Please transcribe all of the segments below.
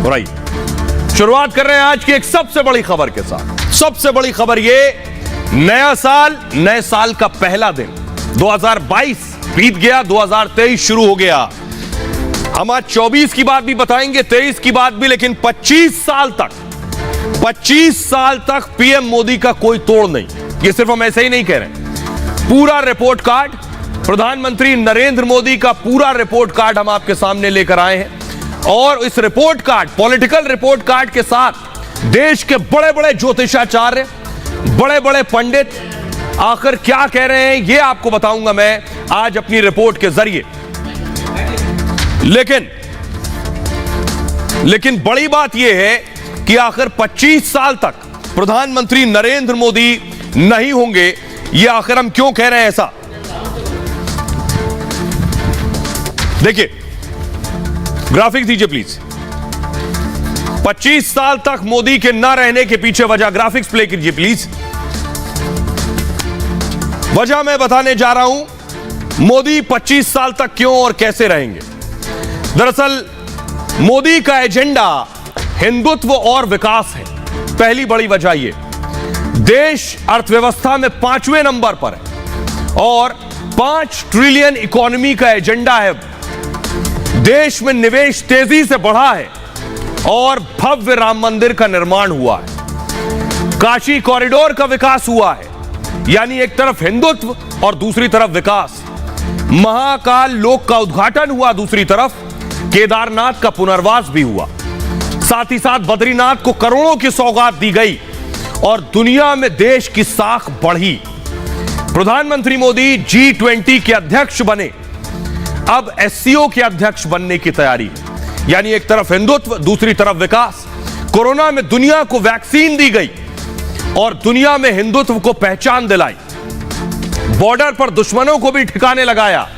Right, शुरुआत कर रहे हैं आज की एक सबसे बड़ी खबर के साथ। सबसे बड़ी खबर ये, नया साल, नए साल का पहला दिन 2022 बीत गया, 2023 शुरू हो गया। हम आज 24 की बात भी बताएंगे, 23 की बात भी, लेकिन 25 साल तक पीएम मोदी का कोई तोड़ नहीं। ये सिर्फ हम ऐसे ही नहीं कह रहे, पूरा रिपोर्ट कार्ड, प्रधानमंत्री नरेंद्र मोदी का पूरा रिपोर्ट कार्ड हम आपके सामने लेकर आए हैं। और इस report card, political report card के साथ देश के बड़े बड़े ज्योतिषाचार्य, बड़े बड़े पंडित आखिर क्या कह रहे हैं, यह आपको बताऊंगा मैं आज अपनी रिपोर्ट के जरिए। लेकिन बड़ी बात यह है कि आखिर 25 साल तक प्रधानमंत्री नरेंद्र मोदी नहीं होंगे, यह आखिर हम क्यों कह रहे हैं ऐसा? देखिए, ग्राफिक दीजिए प्लीज। 25 साल तक मोदी के ना रहने के पीछे वजह, ग्राफिक्स प्ले कीजिए प्लीज। वजह मैं बताने जा रहा हूं, मोदी 25 साल तक क्यों और कैसे रहेंगे। दरअसल मोदी का एजेंडा हिंदुत्व और विकास है। पहली बड़ी वजह यह, देश अर्थव्यवस्था में 5वें नंबर पर है और 5 ट्रिलियन इकोनॉमी का एजेंडा है। देश में निवेश तेजी से बढ़ा है और भव्य राम मंदिर का निर्माण हुआ है। काशी कॉरिडोर का विकास हुआ है, यानी एक तरफ हिंदुत्व और दूसरी तरफ विकास। महाकाल लोक का उद्घाटन हुआ, दूसरी तरफ केदारनाथ का पुनर्वास भी हुआ। साथ ही साथ बद्रीनाथ को करोड़ों की सौगात दी गई और दुनिया में देश की साख बढ़ी। प्रधानमंत्री मोदी G20 के अध्यक्ष बने, अब SCO के अध्यक्ष बनने की तैयारी है, यानी एक तरफ हिंदुत्व, दूसरी तरफ विकास। कोरोना में दुनिया को वैक्सीन दी गई और दुनिया में हिंदुत्व को पहचान दिलाई। बॉर्डर पर दुश्मनों को भी ठिकाने लगाया।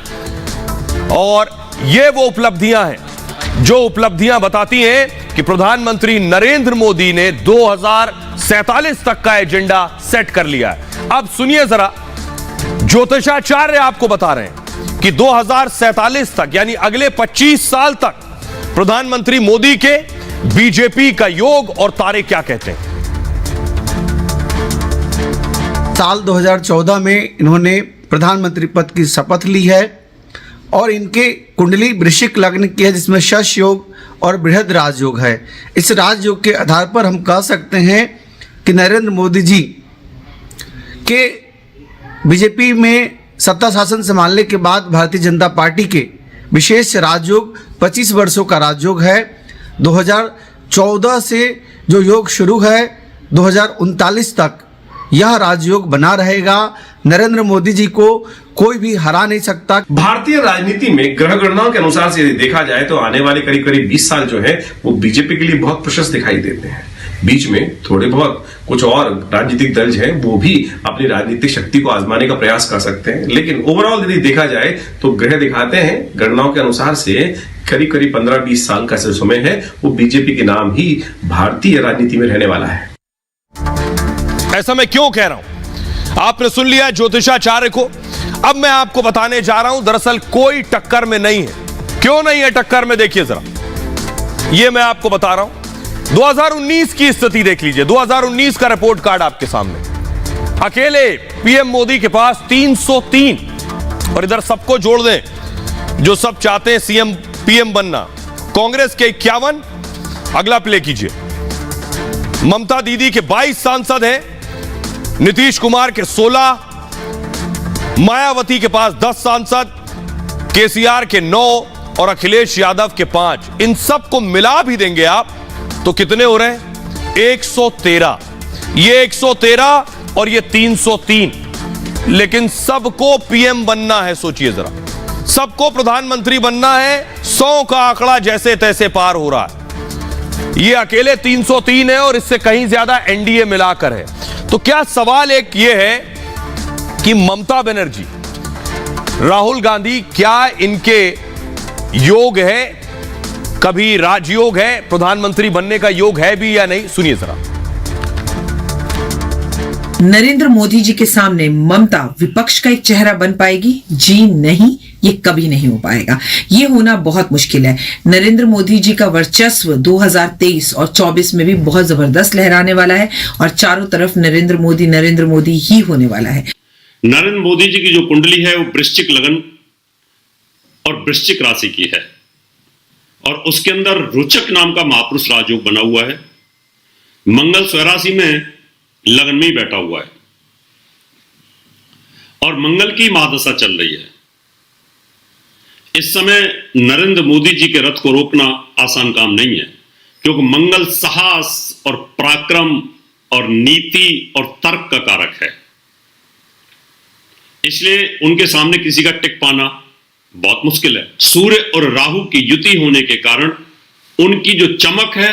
और ये वो उपलब्धियां हैं जो उपलब्धियां बताती हैं कि प्रधानमंत्री नरेंद्र मोदी ने 2047 तक का एजेंडा सेट कर लिया है। अब सुनिए जरा, ज्योतिषाचार्य आपको बता रहे हैं कि 2047 तक, यानी अगले 25 साल तक प्रधानमंत्री मोदी के बीजेपी का योग और तारे क्या कहते हैं। साल 2014 में इन्होंने प्रधानमंत्री पद की शपथ ली है और इनके कुंडली वृश्चिक लग्न की है, जिसमें शश योग और बृहद राजयोग है। इस राजयोग के आधार पर हम कह सकते हैं कि नरेंद्र मोदी जी के बीजेपी में सत्ता शासन संभालने के बाद भारतीय जनता पार्टी के विशेष राजयोग 25 वर्षों का राजयोग है। 2014 से जो योग शुरू है 2039 तक यह राजयोग बना रहेगा। नरेंद्र मोदी जी को कोई भी हरा नहीं सकता। भारतीय राजनीति में ग्रह गणनाओं के अनुसार से यदि देखा जाए तो आने वाले करीब 20 साल जो है वो बीजेपी के लिए बहुत प्रशस्त दिखाई देते हैं। बीच में थोड़े बहुत कुछ और राजनीतिक दल हैं वो भी अपनी राजनीतिक शक्ति को आजमाने का प्रयास कर सकते हैं, लेकिन ओवरऑल यदि देखा जाए तो ग्रह दिखाते हैं गणनाओं के अनुसार से करीब 15-20 साल का समय है वो बीजेपी के नाम ही भारतीय राजनीति में रहने वाला है। ऐसा मैं क्यों कह रहा हूं, आपने सुन लिया ज्योतिषाचार्य को। अब मैं आपको बताने जा रहा हूं, दरअसल कोई टक्कर में नहीं है। क्यों नहीं है टक्कर में, देखिए जरा, यह मैं आपको बता रहा हूं। 2019 की स्थिति देख लीजिए, 2019 का रिपोर्ट कार्ड आपके सामने। अकेले पीएम मोदी के पास 303, और इधर सबको जोड़ दें जो सब चाहते हैं सीएम पीएम बनना। कांग्रेस के 51, अगला प्ले कीजिए। ममता दीदी के 22 सांसद हैं, नीतीश कुमार के 16, मायावती के पास 10 सांसद, केसीआर के 9 और अखिलेश यादव के 5। इन सबको मिला भी देंगे आप तो कितने हो रहे हैं? 113। ये 113 और ये 303, लेकिन सबको पीएम बनना है। सोचिए जरा, सबको प्रधानमंत्री बनना है। 100 का आंकड़ा जैसे तैसे पार हो रहा है। ये अकेले 303 है और इससे कहीं ज्यादा एनडीए मिलाकर है। तो क्या सवाल एक ये है कि ममता बनर्जी, राहुल गांधी, क्या इनके योग है, कभी राजयोग है, प्रधानमंत्री बनने का योग है भी या नहीं? सुनिए जरा। नरेंद्र मोदी जी के सामने ममता विपक्ष का एक चेहरा बन पाएगी? जी नहीं, ये कभी नहीं हो पाएगा। ये होना बहुत मुश्किल है। नरेंद्र मोदी जी का वर्चस्व 2023 और 24 में भी बहुत जबरदस्त लहराने वाला है और चारों तरफ नरेंद्र मोदी ही होने वाला है। नरेंद्र मोदी जी की जो कुंडली है वो वृश्चिक लगन और वृश्चिक राशि की है और उसके अंदर रोचक नाम का महापुरुष राजयोग बना हुआ है। मंगल स्वराशि में लगन में ही बैठा हुआ है और मंगल की महादशा चल रही है। इस समय नरेंद्र मोदी जी के रथ को रोकना आसान काम नहीं है, क्योंकि मंगल साहस और पराक्रम और नीति और तर्क का कारक है। इसलिए उनके सामने किसी का टिक पाना बहुत मुश्किल है। सूर्य और राहु की युति होने के कारण उनकी जो चमक है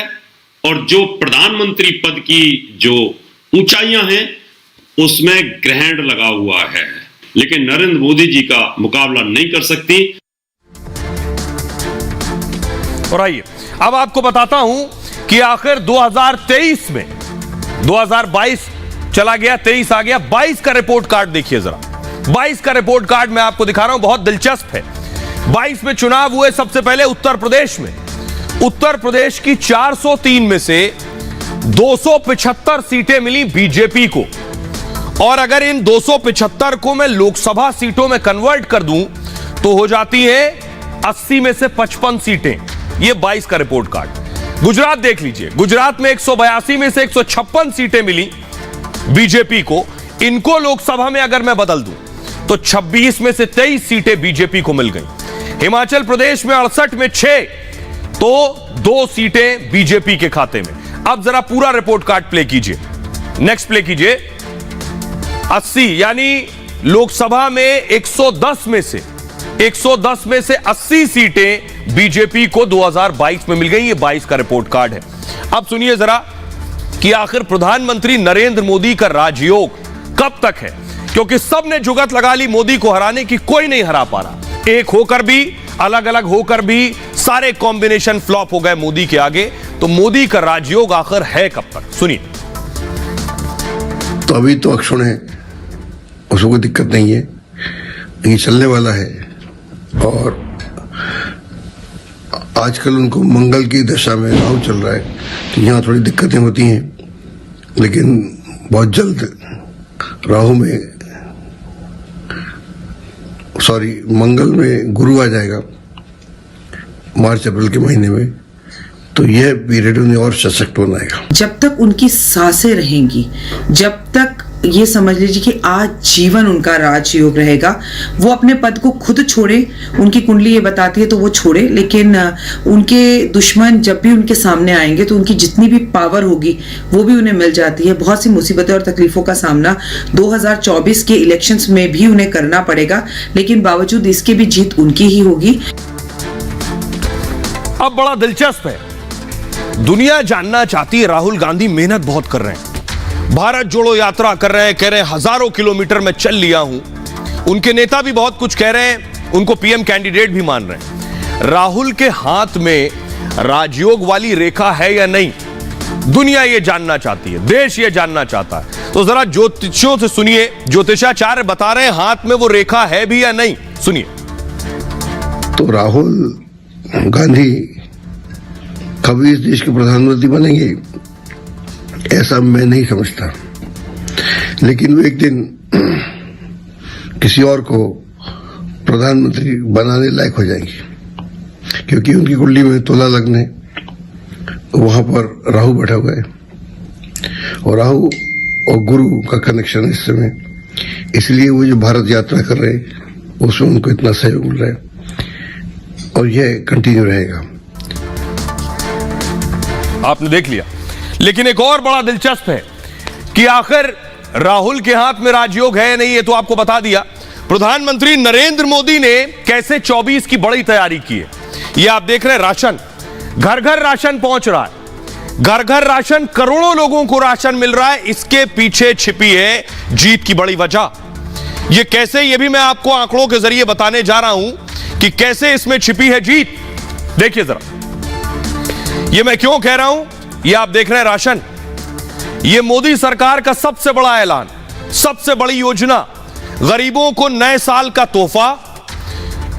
और जो प्रधानमंत्री पद की जो ऊंचाइयां हैं उसमें ग्रहण लगा हुआ है, लेकिन नरेंद्र मोदी जी का मुकाबला नहीं कर सकती। और आइए अब आपको बताता हूं कि आखिर 2023 में 2022 चला गया, 23 आ गया, 22 का रिपोर्ट कार्ड देखिए जरा। 22 का रिपोर्ट कार्ड मैं आपको दिखा रहा हूं, बहुत दिलचस्प है। 22 में चुनाव हुए सबसे पहले उत्तर प्रदेश में। उत्तर प्रदेश की 403 में से 275 सीटें मिली बीजेपी को, और अगर इन 275 को मैं लोकसभा सीटों में कन्वर्ट कर दूं तो हो जाती है 80 में से 55 सीटें। ये 22 का रिपोर्ट कार्ड। गुजरात देख लीजिए, गुजरात में 182 में से 156 सीटें मिली बीजेपी को। इनको लोकसभा में अगर मैं बदल दूं तो 26 में से 23 सीटें बीजेपी को मिल गई। हिमाचल प्रदेश में 68 में 6 तो 2 सीटें बीजेपी के खाते में। अब जरा पूरा रिपोर्ट कार्ड प्ले कीजिए, नेक्स्ट प्ले कीजिए। 80 यानी लोकसभा में 110 में से 80 सीटें बीजेपी को 2022 में मिल गई। ये 22 का रिपोर्ट कार्ड है। अब सुनिए जरा कि आखिर प्रधानमंत्री नरेंद्र मोदी का राजयोग कब तक है, क्योंकि सबने जुगत लगा ली मोदी को हराने की, कोई नहीं हरा पा रहा। एक होकर भी, अलग अलग होकर भी सारे कॉम्बिनेशन फ्लॉप हो गए मोदी के आगे। तो मोदी का राजयोग आखिर है कब तक, सुनिए। तो अभी तो अक्षुण है, उसको कोई दिक्कत नहीं है, ये चलने वाला है। और आजकल उनको मंगल की दशा में राहु चल रहा है, तो यहाँ थोड़ी दिक्कतें होती हैं, लेकिन बहुत जल्द राहु में मंगल में गुरु आ जाएगा मार्च अप्रैल के महीने में, तो यह पीरियड उन्हें और सशक्त बनाएगा। जब तक उनकी सांसें रहेंगी, जब तक ये समझ लीजिए कि आज जीवन उनका राजयोग रहेगा। वो अपने पद को खुद छोड़े, उनकी कुंडली ये बताती है तो वो छोड़े, लेकिन उनके दुश्मन जब भी उनके सामने आएंगे तो उनकी जितनी भी पावर होगी वो भी उन्हें मिल जाती है। बहुत सी मुसीबतें और तकलीफों का सामना 2024 के इलेक्शंस में भी उन्हें करना पड़ेगा, लेकिन बावजूद इसके भी जीत उनकी ही होगी। अब बड़ा दिलचस्प है, दुनिया जानना चाहती है राहुल गांधी मेहनत बहुत कर रहे हैं, भारत जोड़ो यात्रा कर रहे हैं, कह रहे हैं हजारों किलोमीटर में चल लिया हूं। उनके नेता भी बहुत कुछ कह रहे हैं, उनको पीएम कैंडिडेट भी मान रहे हैं। राहुल के हाथ में राजयोग वाली रेखा है या नहीं, दुनिया ये जानना चाहती है, देश ये जानना चाहता है। तो जरा ज्योतिषियों से सुनिए, ज्योतिषाचार्य बता रहे हैं हाथ में वो रेखा है भी या नहीं, सुनिए। तो राहुल गांधी कभी इस देश के प्रधानमंत्री बनेंगे ऐसा मैं नहीं समझता, लेकिन वो एक दिन किसी और को प्रधानमंत्री बनाने लायक हो जाएंगे, क्योंकि उनकी कुंडली में तुला लग्न है, वहां पर राहु बैठा हुआ है और राहु और गुरु का कनेक्शन है इस समय, इसलिए वो जो भारत यात्रा कर रहे हैं उसमें उनको इतना सहयोग मिल रहा है और यह कंटिन्यू रहेगा। आपने देख लिया, लेकिन एक और बड़ा दिलचस्प है कि आखिर राहुल के हाथ में राजयोग है या नहीं, ये तो आपको बता दिया। प्रधानमंत्री नरेंद्र मोदी ने कैसे 24 की बड़ी तैयारी की है, ये आप देख रहे हैं। राशन, घर घर राशन पहुंच रहा है, घर घर राशन, करोड़ों लोगों को राशन मिल रहा है। इसके पीछे छिपी है जीत की बड़ी वजह। ये कैसे, ये भी मैं आपको आंकड़ों के जरिए बताने जा रहा हूं कि कैसे इसमें छिपी है जीत। देखिए जरा, ये मैं क्यों कह रहा हूं, ये आप देख रहे हैं राशन, ये मोदी सरकार का सबसे बड़ा ऐलान। सबसे बड़ी योजना, गरीबों को नए साल का तोहफा।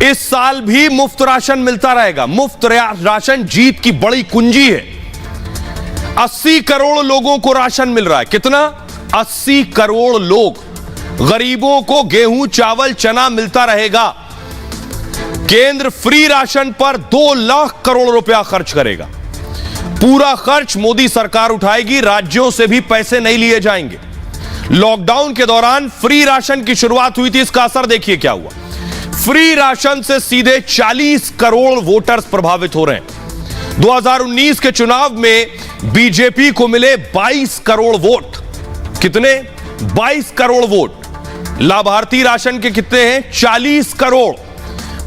इस साल भी मुफ्त राशन मिलता रहेगा। मुफ्त राशन जीत की बड़ी कुंजी है। 80 करोड़ लोगों को राशन मिल रहा है। कितना? 80 करोड़ लोग। गरीबों को गेहूं, चावल, चना मिलता रहेगा। केंद्र फ्री राशन पर 2 लाख करोड़ रुपया खर्च करेगा। पूरा खर्च मोदी सरकार उठाएगी, राज्यों से भी पैसे नहीं लिए जाएंगे। लॉकडाउन के दौरान फ्री राशन की शुरुआत हुई थी, इसका असर देखिए क्या हुआ। फ्री राशन से सीधे 40 करोड़ वोटर्स प्रभावित हो रहे हैं। 2019 के चुनाव में बीजेपी को मिले 22 करोड़ वोट। कितने? 22 करोड़ वोट। लाभार्थी राशन के कितने हैं? 40 करोड़।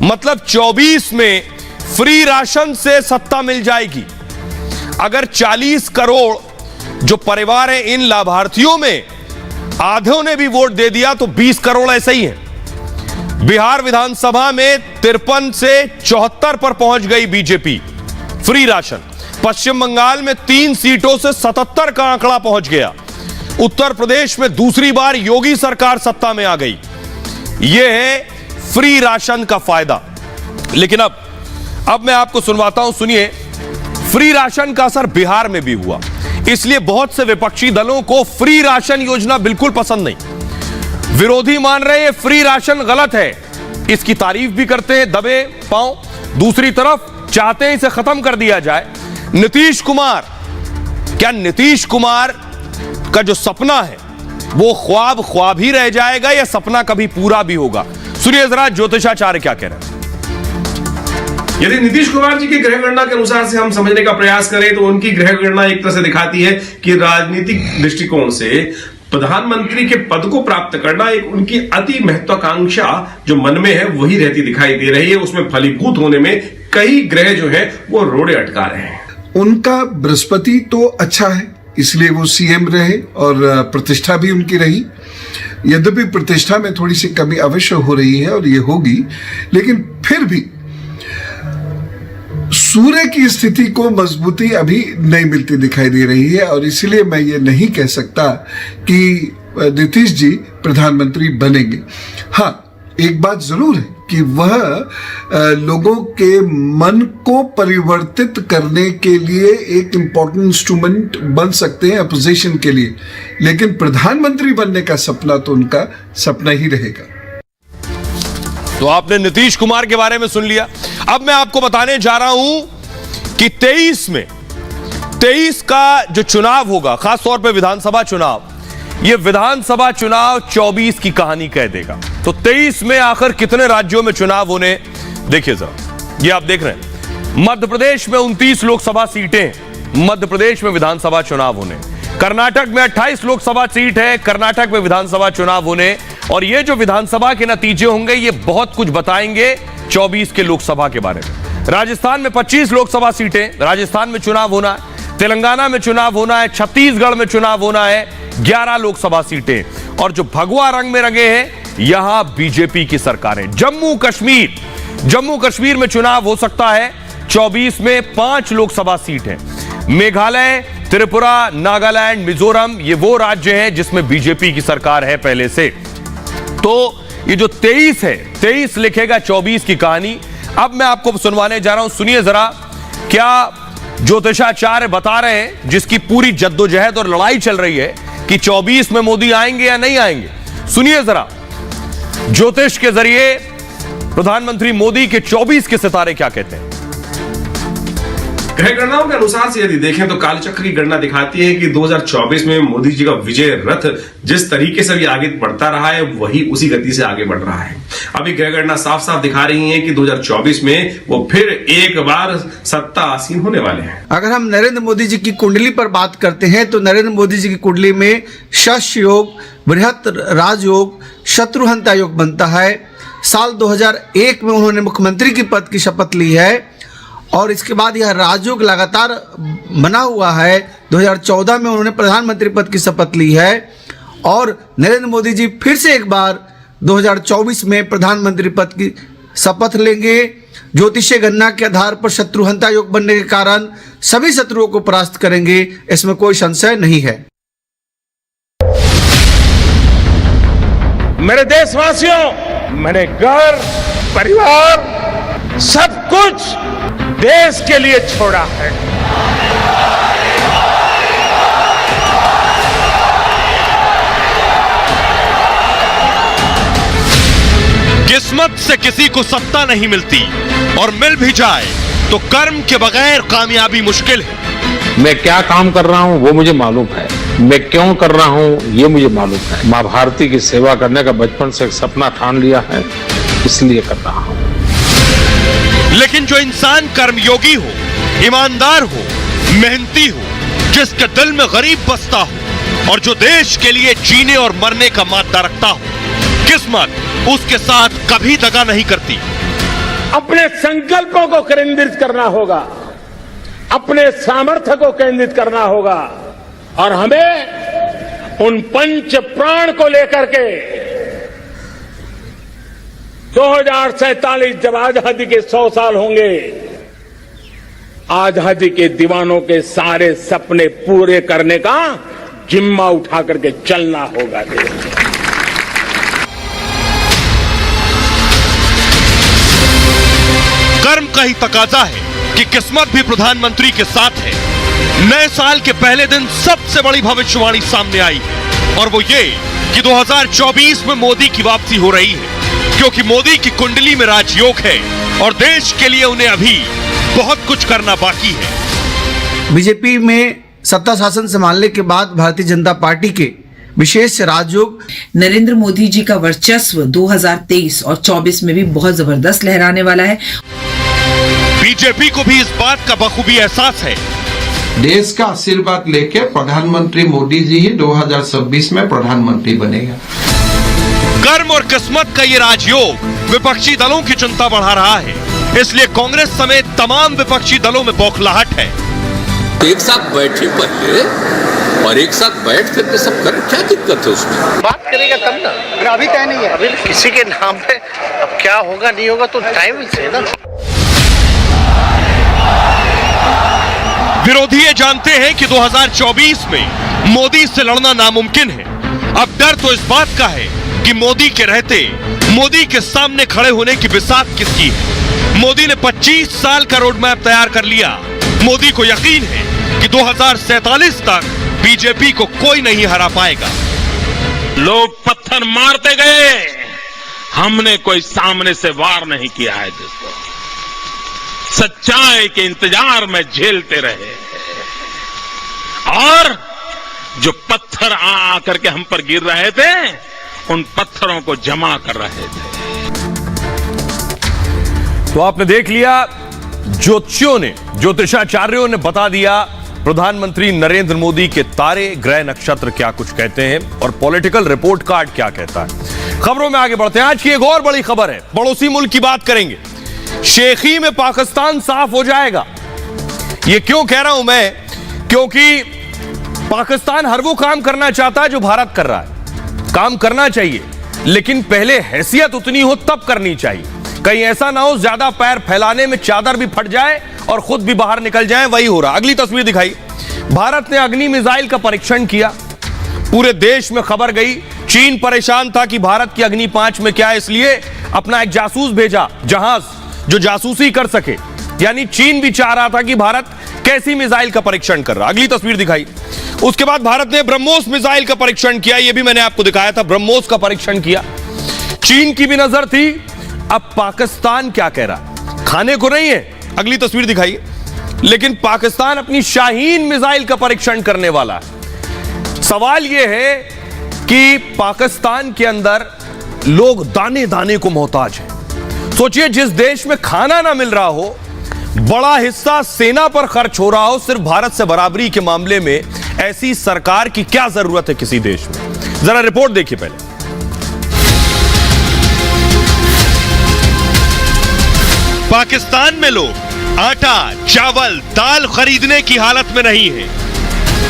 मतलब 24 में फ्री राशन से सत्ता मिल जाएगी। अगर 40 करोड़ जो परिवार हैं, इन लाभार्थियों में आधों ने भी वोट दे दिया तो 20 करोड़ ऐसे ही हैं। बिहार विधानसभा में 53 से 74 पर पहुंच गई बीजेपी फ्री राशन। पश्चिम बंगाल में 3 सीटों से 77 का आंकड़ा पहुंच गया। उत्तर प्रदेश में दूसरी बार योगी सरकार सत्ता में आ गई। यह है फ्री राशन का फायदा। लेकिन अब मैं आपको सुनवाता हूं, सुनिए। फ्री राशन का असर बिहार में भी हुआ। इसलिए बहुत से विपक्षी दलों को फ्री राशन योजना बिल्कुल पसंद नहीं। विरोधी मान रहे हैं फ्री राशन गलत है, इसकी तारीफ भी करते हैं दबे पांव। दूसरी तरफ चाहते हैं इसे खत्म कर दिया जाए। नीतीश कुमार, क्या नीतीश कुमार का जो सपना है वो ख्वाब ही रह जाएगा या सपना कभी पूरा भी होगा? सुनिए जरा ज्योतिषाचार्य क्या कह रहे हैं। यदि नीतीश कुमार जी की ग्रह गणना के अनुसार से हम समझने का प्रयास करें तो उनकी ग्रह गणना एक तरह से दिखाती है कि राजनीतिक दृष्टिकोण से प्रधानमंत्री के पद को प्राप्त करना एक उनकी अति महत्वाकांक्षा जो मन में है वही रहती दिखाई दे रही है। उसमें फलीभूत होने में कई ग्रह जो है वो रोड़े अटका रहे हैं। उनका बृहस्पति तो अच्छा है, इसलिए वो सीएम रहे और प्रतिष्ठा भी उनकी रही। यद्यपि प्रतिष्ठा में थोड़ी सी कमी अवश्य हो रही है और ये होगी, लेकिन फिर भी सूर्य की स्थिति को मजबूती अभी नहीं मिलती दिखाई दे रही है और इसलिए मैं ये नहीं कह सकता कि नीतीश जी प्रधानमंत्री बनेंगे। हाँ, एक बात जरूर है कि वह लोगों के मन को परिवर्तित करने के लिए एक इंपॉर्टेंट इंस्ट्रूमेंट बन सकते हैं अपोजिशन के लिए, लेकिन प्रधानमंत्री बनने का सपना तो उनका सपना ही रहेगा। तो आपने नीतीश कुमार के बारे में सुन लिया। अब मैं आपको बताने जा रहा हूं कि 23 का जो चुनाव होगा, खासतौर पे विधानसभा चुनाव, ये विधानसभा चुनाव 24 की कहानी कह देगा। तो 23 में आखिर कितने राज्यों में चुनाव होने, देखिए जरा। ये आप देख रहे हैं मध्य प्रदेश में 29 लोकसभा सीटें, मध्य प्रदेश में विधानसभा चुनाव होने। कर्नाटक में 28 लोकसभा सीट है, कर्नाटक में विधानसभा चुनाव होने। और ये जो विधानसभा के नतीजे होंगे ये बहुत कुछ बताएंगे 24 के लोकसभा के बारे में। राजस्थान में 25 लोकसभा सीटें, राजस्थान में चुनाव होना है। तेलंगाना में चुनाव होना है। छत्तीसगढ़ में चुनाव होना है, 11 लोकसभा सीटें। और जो भगवा रंग में रंगे हैं, यहां बीजेपी की सरकार है। जम्मू कश्मीर में चुनाव हो सकता है 24 में, 5 लोकसभा सीट है। मेघालय, त्रिपुरा, नागालैंड, मिजोरम, ये वो राज्य हैं जिसमें बीजेपी की सरकार है पहले से। तो ये जो 23 है, 23 लिखेगा 24 की कहानी। अब मैं आपको सुनवाने जा रहा हूं, सुनिए जरा क्या ज्योतिषाचार्य बता रहे हैं, जिसकी पूरी जद्दोजहद और लड़ाई चल रही है कि 24 में मोदी आएंगे या नहीं आएंगे। सुनिए जरा ज्योतिष के जरिए प्रधानमंत्री मोदी के 24 के सितारे क्या कहते हैं। ग्रह गणनाओं के अनुसार से यदि देखें तो कालचक्र की गणना दिखाती है कि 2024 में मोदी जी का विजय रथ जिस तरीके से भी आगे बढ़ता रहा है वही उसी गति से आगे बढ़ रहा है। अभी ग्रह गणना साफ साफ दिखा रही है कि 2024 में वो फिर एक बार सत्ता आसीन होने वाले हैं। अगर हम नरेंद्र मोदी जी की कुंडली पर बात करते हैं तो नरेंद्र मोदी जी की कुंडली में शश योग, बृहत राजयोग, शत्रुहंता योग बनता है। साल 2001 में उन्होंने मुख्यमंत्री की पद की शपथ ली है और इसके बाद यह राजयोग लगातार बना हुआ है। 2014 में उन्होंने प्रधानमंत्री पद की शपथ ली है और नरेंद्र मोदी जी फिर से एक बार 2024 में प्रधानमंत्री पद की शपथ लेंगे। ज्योतिषीय गणना के आधार पर शत्रुहंता योग बनने के कारण सभी शत्रुओं को परास्त करेंगे, इसमें कोई संशय नहीं है। मेरे देशवासियों, मैंने घर, परिवार, सब कुछ देश के लिए छोड़ा है। किस्मत से किसी को सत्ता नहीं मिलती और मिल भी जाए तो कर्म के बगैर कामयाबी मुश्किल है। मैं क्या काम कर रहा हूं वो मुझे मालूम है, मैं क्यों कर रहा हूं ये मुझे मालूम है। मां भारती की सेवा करने का बचपन से एक सपना ठान लिया है, इसलिए कर रहा हूं। लेकिन जो इंसान कर्मयोगी हो, ईमानदार हो, मेहनती हो, जिसके दिल में गरीब बसता हो और जो देश के लिए जीने और मरने का मादा रखता हो, किस्मत उसके साथ कभी दगा नहीं करती। अपने संकल्पों को केंद्रित करना होगा, अपने सामर्थ्य को केंद्रित करना होगा और हमें उन पंच प्राण को लेकर के 2047 जब आजादी के 100 साल होंगे, आजादी के दीवानों के सारे सपने पूरे करने का जिम्मा उठा करके चलना होगा। कर्म का ही तकाजा है कि किस्मत भी प्रधानमंत्री के साथ है। नए साल के पहले दिन सबसे बड़ी भविष्यवाणी सामने आई और वो ये कि 2024 में मोदी की वापसी हो रही है, क्योंकि मोदी की कुंडली में राजयोग है और देश के लिए उन्हें अभी बहुत कुछ करना बाकी है। बीजेपी में सत्ता शासन संभालने के बाद भारतीय जनता पार्टी के विशेष राजयोग नरेंद्र मोदी जी का वर्चस्व 2023 और 24 में भी बहुत जबरदस्त लहराने वाला है। बीजेपी को भी इस बात का बखूबी एहसास है। देश का आशीर्वाद लेके प्रधानमंत्री मोदी जी ही 2026 में प्रधानमंत्री बनेगा। कर्म और किस्मत का ये राजयोग विपक्षी दलों की चिंता बढ़ा रहा है, इसलिए कांग्रेस समेत तमाम विपक्षी दलों में बौखलाहट है। एक साथ बैठे पहले और एक साथ बैठ करके सब कर, क्या दिक्कत है उसमें? बात करेगा तब ना, फिर अभी तय नहीं है, अभी किसी के नाम पे अब क्या होगा नहीं होगा तो टाइम से ना। विरोधी ये जानते हैं कि 2024 में मोदी से लड़ना नामुमकिन है। अब डर तो इस बात का है कि मोदी के रहते मोदी के सामने खड़े होने की बिसात किसकी है। मोदी ने 25 साल का रोड मैप तैयार कर लिया। मोदी को यकीन है कि 2047 तक बीजेपी को कोई नहीं हरा पाएगा। लोग पत्थर मारते गए, हमने कोई सामने से वार नहीं किया है दोस्तों। सच्चाई के इंतजार में झेलते रहे और जो पत्थर आ करके हम पर गिर रहे थे, उन पत्थरों को जमा कर रहे थे। तो आपने देख लिया, ज्योतिषियों ने, ज्योतिषाचार्यों ने बता दिया प्रधानमंत्री नरेंद्र मोदी के तारे, ग्रह, नक्षत्र क्या कुछ कहते हैं और पॉलिटिकल रिपोर्ट कार्ड क्या कहता है। खबरों में आगे बढ़ते हैं। आज की एक और बड़ी खबर है, पड़ोसी मुल्क की बात करेंगे। शेखी में पाकिस्तान साफ हो जाएगा। ये क्यों कह रहा हूं मैं? क्योंकि पाकिस्तान हर वो काम करना चाहता है जो भारत कर रहा है। काम करना चाहिए, लेकिन पहले हैसियत उतनी हो तब करनी चाहिए। कहीं ऐसा ना हो ज्यादा पैर फैलाने में चादर भी फट जाए और खुद भी बाहर निकल जाए। वही हो रहा। अगली तस्वीर दिखाई। भारत ने अग्नि मिसाइल का परीक्षण किया, पूरे देश में खबर गई। चीन परेशान था कि भारत की अग्नि 5 में क्या है, इसलिए अपना एक जासूस भेजा, जहाज जो जासूसी कर सके। यानी चीन भी चाह रहा था कि भारत कैसी मिसाइल का परीक्षण कर रहा। अगली तस्वीर दिखाई। उसके बाद भारत ने ब्रह्मोस मिसाइल का परीक्षण किया, यह भी मैंने आपको दिखाया था। ब्रह्मोस का परीक्षण किया। चीन की भी नजर थी। अब पाकिस्तान क्या कह रहा? खाने को नहीं है, अगली तस्वीर दिखाई। लेकिन पाकिस्तान अपनी शाहीन मिसाइल का परीक्षण करने वाला है। सवाल यह है कि पाकिस्तान के अंदर लोग दाने दाने को मोहताज हैं। सोचिए, जिस देश में खाना ना मिल रहा हो, बड़ा हिस्सा सेना पर खर्च हो रहा हो सिर्फ भारत से बराबरी के मामले में, ऐसी सरकार की क्या जरूरत है किसी देश में? जरा रिपोर्ट देखिए पहले। पाकिस्तान में लोग आटा, चावल, दाल खरीदने की हालत में नहीं है,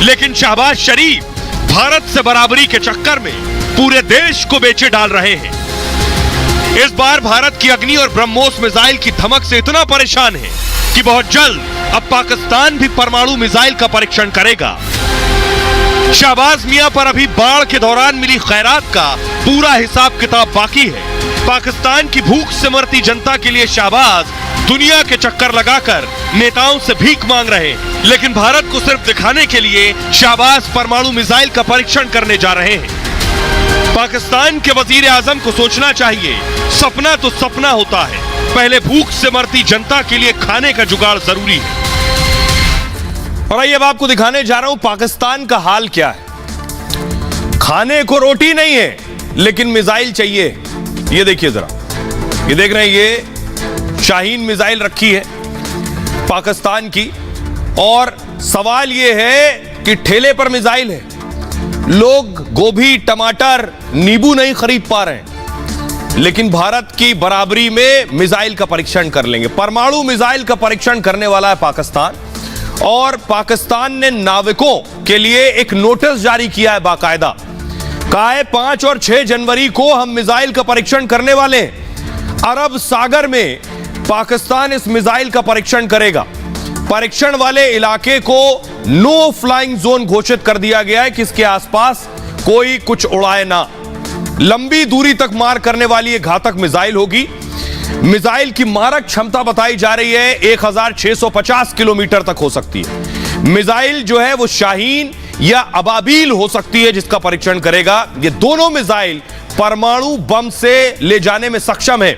लेकिन शहबाज शरीफ भारत से बराबरी के चक्कर में पूरे देश को बेचे डाल रहे हैं। इस बार भारत की अग्नि और ब्रह्मोस मिसाइल की धमक से इतना परेशान है कि बहुत जल्द अब पाकिस्तान भी परमाणु मिसाइल का परीक्षण करेगा। शहबाज मियां पर अभी बाढ़ के दौरान मिली खैरात का पूरा हिसाब किताब बाकी है। पाकिस्तान की भूख से मरती जनता के लिए शाहबाज दुनिया के चक्कर लगाकर नेताओं से भीख मांग रहे हैं, लेकिन भारत को सिर्फ दिखाने के लिए शाहबाज परमाणु मिसाइल का परीक्षण करने जा रहे हैं। पाकिस्तान के वजीर आजम को सोचना चाहिए, सपना तो सपना होता है, पहले भूख से मरती जनता के लिए खाने का जुगाड़ जरूरी है। और आइए अब आपको दिखाने जा रहा हूं पाकिस्तान का हाल क्या है। खाने को रोटी नहीं है, लेकिन मिसाइल चाहिए। ये देखिए जरा, ये देख रहे हैं, ये शाहीन मिसाइल रखी है पाकिस्तान की, और सवाल ये है कि ठेले पर मिसाइल है, लोग गोभी, टमाटर, नींबू नहीं खरीद पा रहे हैं, लेकिन भारत की बराबरी में मिसाइल का परीक्षण कर लेंगे। परमाणु मिसाइल का परीक्षण करने वाला है पाकिस्तान, और पाकिस्तान ने नाविकों के लिए एक नोटिस जारी किया है बाकायदा। कहा है 5 और 6 जनवरी को हम मिसाइल का परीक्षण करने वाले हैं। अरब सागर में पाकिस्तान इस मिसाइल का परीक्षण करेगा। परीक्षण वाले इलाके को नो फ्लाइंग जोन घोषित कर दिया गया है कि इसके आसपास कोई कुछ उड़ाए ना। लंबी दूरी तक मार करने वाली यह घातक मिसाइल होगी। मिसाइल की मारक क्षमता बताई जा रही है 1650 किलोमीटर तक हो सकती है। मिसाइल जो है वो शाहीन या अबाबील हो सकती है, जिसका परीक्षण करेगा। ये दोनों मिसाइल परमाणु बम से ले जाने में सक्षम है।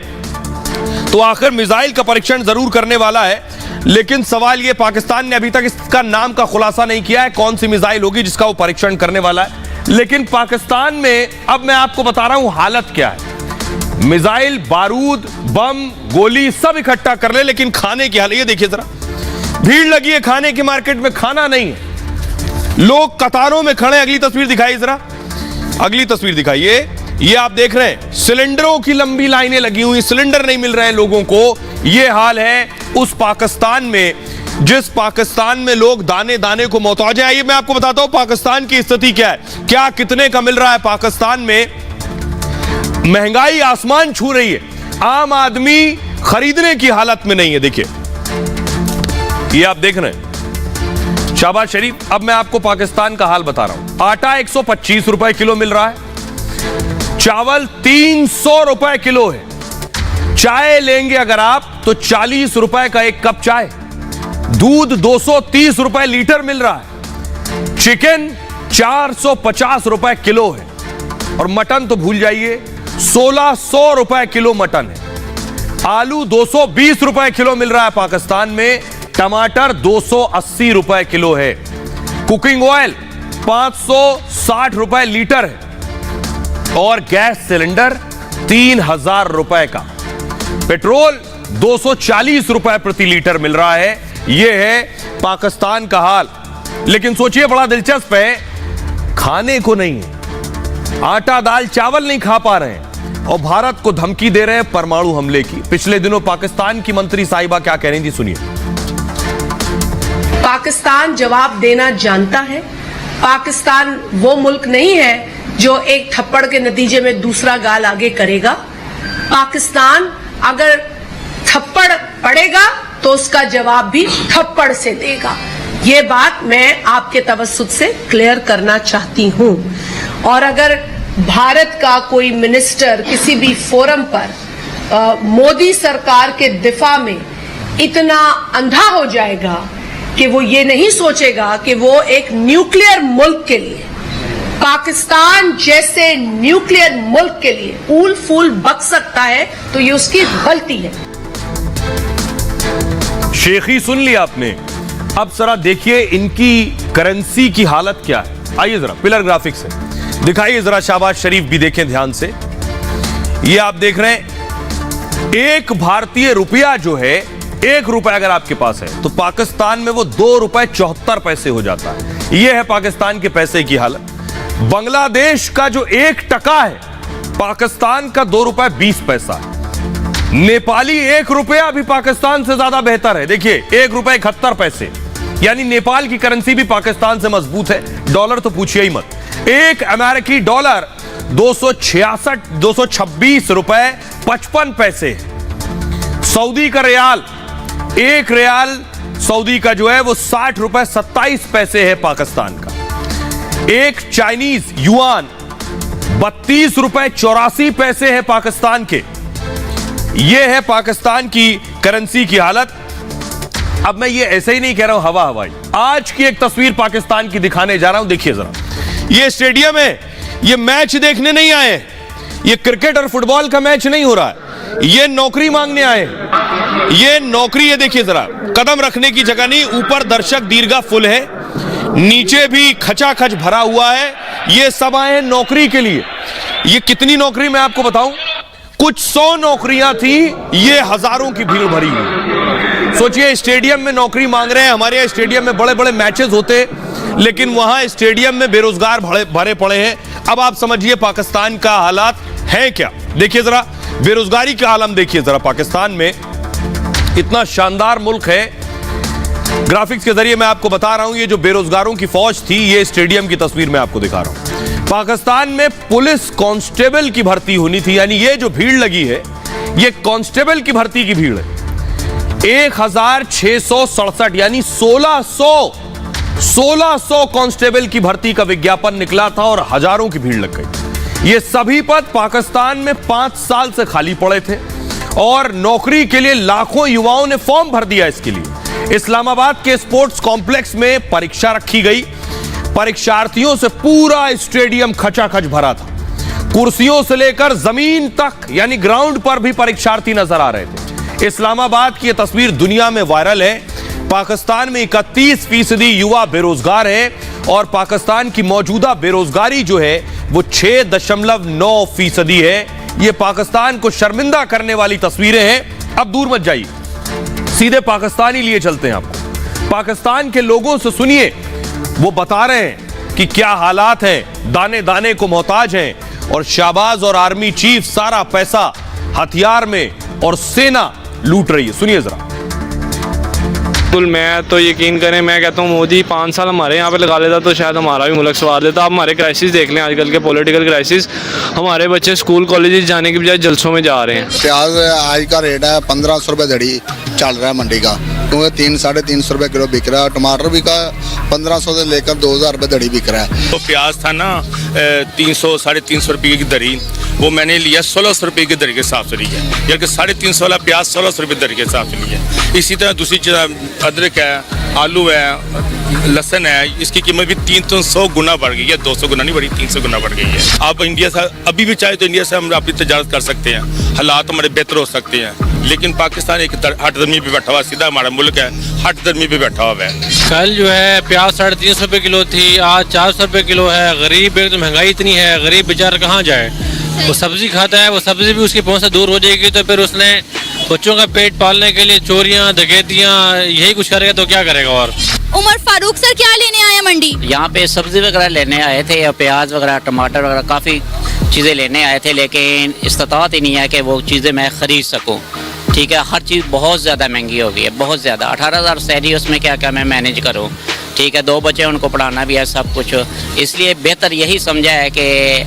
तो आखिर मिसाइल का परीक्षण जरूर करने वाला है, लेकिन सवाल यह, पाकिस्तान ने अभी तक इसका नाम का खुलासा नहीं किया है, कौन सी मिसाइल होगी जिसका वो परीक्षण करने वाला है। लेकिन पाकिस्तान में अब मैं आपको बता रहा हूं हालत क्या है। मिसाइल, बारूद, बम, गोली सब इकट्ठा कर ले, लेकिन खाने की हालत ये देखिए जरा, भीड़ लगी है खाने की मार्केट में, खाना नहीं है, लोग कतारों में खड़े। अगली तस्वीर दिखाइए जरा, अगली तस्वीर दिखाइए। ये आप देख रहे हैं सिलेंडरों की लंबी लाइनें लगी हुई, सिलेंडर नहीं मिल रहे लोगों को। ये हाल है उस पाकिस्तान में जिस पाकिस्तान में लोग दाने दाने को मोहताज हैं। आइए मैं आपको बताता हूं पाकिस्तान की स्थिति क्या है, क्या कितने का मिल रहा है पाकिस्तान में। महंगाई आसमान छू रही है, आम आदमी खरीदने की हालत में नहीं है। देखिए ये आप देख रहे हैं शाहबाज शरीफ। अब मैं आपको पाकिस्तान का हाल बता रहा हूं। आटा 125 रुपए किलो मिल रहा है, चावल 300 रुपए किलो है, चाय लेंगे अगर आप तो 40 रुपए का एक कप चाय, दूध 230 रुपए लीटर मिल रहा है, चिकन 450 रुपए किलो है, और मटन तो भूल जाइए 1600 रुपए किलो मटन है। आलू 220 रुपए किलो मिल रहा है पाकिस्तान में, टमाटर 280 रुपए किलो है, कुकिंग ऑयल 560 रुपए लीटर है, और गैस सिलेंडर 3000 रुपए का, पेट्रोल 240 रुपए प्रति लीटर मिल रहा है। यह है पाकिस्तान का हाल। लेकिन सोचिए बड़ा दिलचस्प है, खाने को नहीं है, आटा दाल चावल नहीं खा पा रहे हैं, और भारत को धमकी दे रहे हैं परमाणु हमले की। पिछले दिनों पाकिस्तान की मंत्री साहिबा क्या कह रही थी, सुनिए। पाकिस्तान जवाब देना जानता है। पाकिस्तान वो मुल्क नहीं है जो एक थप्पड़ के नतीजे में दूसरा गाल आगे करेगा। पाकिस्तान अगर थप्पड़ पड़ेगा तो उसका जवाब भी थप्पड़ से देगा। ये बात मैं आपके तवज्जुद से क्लियर करना चाहती हूँ। और अगर भारत का कोई मिनिस्टर किसी भी फोरम पर मोदी सरकार के दिफा में इतना अंधा हो जाएगा कि वो ये नहीं सोचेगा कि वो एक न्यूक्लियर मुल्क के लिए, पाकिस्तान जैसे न्यूक्लियर मुल्क के लिए ऊल फूल बक सकता है, तो ये उसकी गलती है। शेखी सुन लिया आपने। अब जरा देखिए इनकी करेंसी की हालत क्या है। आइए जरा पिलर ग्राफिक से दिखाइए जरा, शाहबाज शरीफ भी देखें ध्यान से। ये आप देख रहे हैं एक भारतीय रुपया जो है, 1 रुपया अगर आपके पास है तो पाकिस्तान में वो 2 रुपए 74 पैसे हो जाता है। यह है पाकिस्तान के पैसे की हालत। बांग्लादेश का जो 1 टका है, पाकिस्तान का 2 रुपए 20 पैसा है। नेपाली 1 रुपया भी पाकिस्तान से ज्यादा बेहतर है। देखिए 1 रुपए 71 पैसे, यानी नेपाल की करेंसी भी पाकिस्तान से मजबूत है। डॉलर तो पूछिए ही मत। 1 अमेरिकी डॉलर 226 रुपए 55 पैसे। सऊदी का रियाल, 1 रियाल सऊदी का जो है वो 60 रुपए 27 पैसे है पाकिस्तान का। 1 चाइनीज युआन ₹32.84 है पाकिस्तान के। यह है पाकिस्तान की करेंसी की हालत। अब मैं ये ऐसे ही नहीं कह रहा हूं हवा हवाई, आज की एक तस्वीर पाकिस्तान की दिखाने जा रहा हूं। देखिए जरा, ये स्टेडियम है, ये मैच देखने नहीं आए, ये क्रिकेट और फुटबॉल का मैच नहीं हो रहा है, ये नौकरी मांगने आए। ये नौकरी है, देखिए जरा, कदम रखने की जगह नहीं, ऊपर दर्शक दीर्घा फुल है, नीचे भी खचाखच भरा हुआ है। ये सब आए हैं नौकरी के लिए। ये कितनी नौकरी मैं आपको बताऊं, कुछ 100 नौकरियां थी, ये हजारों की भीड़ भरी हुई। सोचिए, स्टेडियम में नौकरी मांग रहे हैं। हमारे यहाँ स्टेडियम में बड़े बड़े मैचेस होते, लेकिन वहां स्टेडियम में बेरोजगार भरे पड़े हैं। अब आप समझिए पाकिस्तान का हालात है क्या। देखिए जरा बेरोजगारी का आलम, देखिए जरा पाकिस्तान में। इतना शानदार मुल्क है, ग्राफिक्स के जरिए मैं आपको बता रहा हूं। ये जो बेरोजगारों की फौज थी, ये स्टेडियम की तस्वीर मैं आपको दिखा रहा हूं। पाकिस्तान में पुलिस कांस्टेबल की भर्ती होनी थी, यानी ये जो भीड़ लगी है, ये कांस्टेबल की भर्ती की भीड़ है। 1667 यानी 1600 कांस्टेबल की भर्ती का विज्ञापन निकला था और हजारों की भीड़ लग गई। ये सभी पद पाकिस्तान में 5 साल से खाली पड़े थे और नौकरी के लिए लाखों युवाओं ने फॉर्म भर दिया। इसके लिए इस्लामाबाद के स्पोर्ट्स कॉम्प्लेक्स में परीक्षा रखी गई। परीक्षार्थियों से पूरा स्टेडियम खचाखच भरा था। कुर्सियों से लेकर जमीन तक यानी ग्राउंड पर भी परीक्षार्थी नजर आ रहे थे। इस्लामाबाद की यह तस्वीर दुनिया में वायरल है। पाकिस्तान में 31% युवा बेरोजगार है और पाकिस्तान की मौजूदा बेरोजगारी जो है वो 6.9% है। ये पाकिस्तान को शर्मिंदा करने वाली तस्वीरें हैं। अब दूर मत जाइए, सीधे पाकिस्तान ही लिए चलते हैं आपको। पाकिस्तान के लोगों से सुनिए, वो बता रहे हैं कि क्या हालात हैं, दाने दाने को मोहताज हैं और शाहबाज और आर्मी चीफ सारा पैसा हथियार में और सेना लूट रही है। सुनिए जरा। बिल्कुल, मैं तो यकीन करें, मैं कहता हूँ मोदी 5 साल हमारे यहाँ पे लगा लेता तो शायद हमारा भी मुल्क सवार देता। आप हमारे क्राइसिस देख लें, आजकल के पॉलिटिकल क्राइसिस। हमारे बच्चे स्कूल कॉलेजेस जाने की बजाय जलसों में जा रहे हैं। प्याज आज का रेट है 1500 रुपये दड़ी चल रहा है मंडी का, क्योंकि 300-350 रुपये किलो बिक रहा है। टमाटर भी का 1500 से लेकर 2000 रुपये दड़ी बिक रहा है। तो प्याज था ना 300-350 रुपये की दरी, वो मैंने लिया 1600 रुपये की दर के हिसाब से लिया, यानी कि 350 वाला प्याज 1600 रुपये दर के हिसाब से लिया। इसी तरह दूसरी चीज़ अदरक है, आलू है, लहसुन है, इसकी कीमत भी 300 गुना बढ़ गई है। 200 गुना नहीं बढ़ी, 300 गुना बढ़ गई है। आप इंडिया से अभी भी चाहे तो इंडिया से हम अपनी तजारत कर सकते हैं, हालात हमारे बेहतर हो सकते हैं, लेकिन पाकिस्तान एक हट दर्मी पे बैठा हुआ, सीधा हमारा मुल्क है, हट दर्मी पे बैठा हुआ है। कल जो है प्याज 350 रुपये किलो थी, आज 400 रुपये किलो है। गरीब एक तो महंगाई इतनी है, गरीब बेचारा कहाँ जाए। वो सब्जी खाता है, वो सब्जी भी उसकी पहुँच से दूर हो जाएगी, तो फिर उसने बच्चों का पेट पालने के लिए चोरियां डकैतियां यही कुछ करेगा तो क्या करेगा। और उमर फारूक सर क्या लेने आए मंडी? यहाँ पे सब्जी वगैरह लेने आए थे, या प्याज वगैरह, टमाटर वगैरह, काफ़ी चीज़ें लेने आए थे, लेकिन इस्तात ही नहीं है कि वो चीज़ें मैं ख़रीद सकूँ। ठीक है, हर चीज़ बहुत ज़्यादा महंगी हो गई है, बहुत ज़्यादा। 18,000 सैलरी, उसमें क्या क्या मैं मैनेज करूँ। ठीक है, 2 बच्चे उनको पढ़ाना भी है, सब कुछ। इसलिए बेहतर यही समझा है कि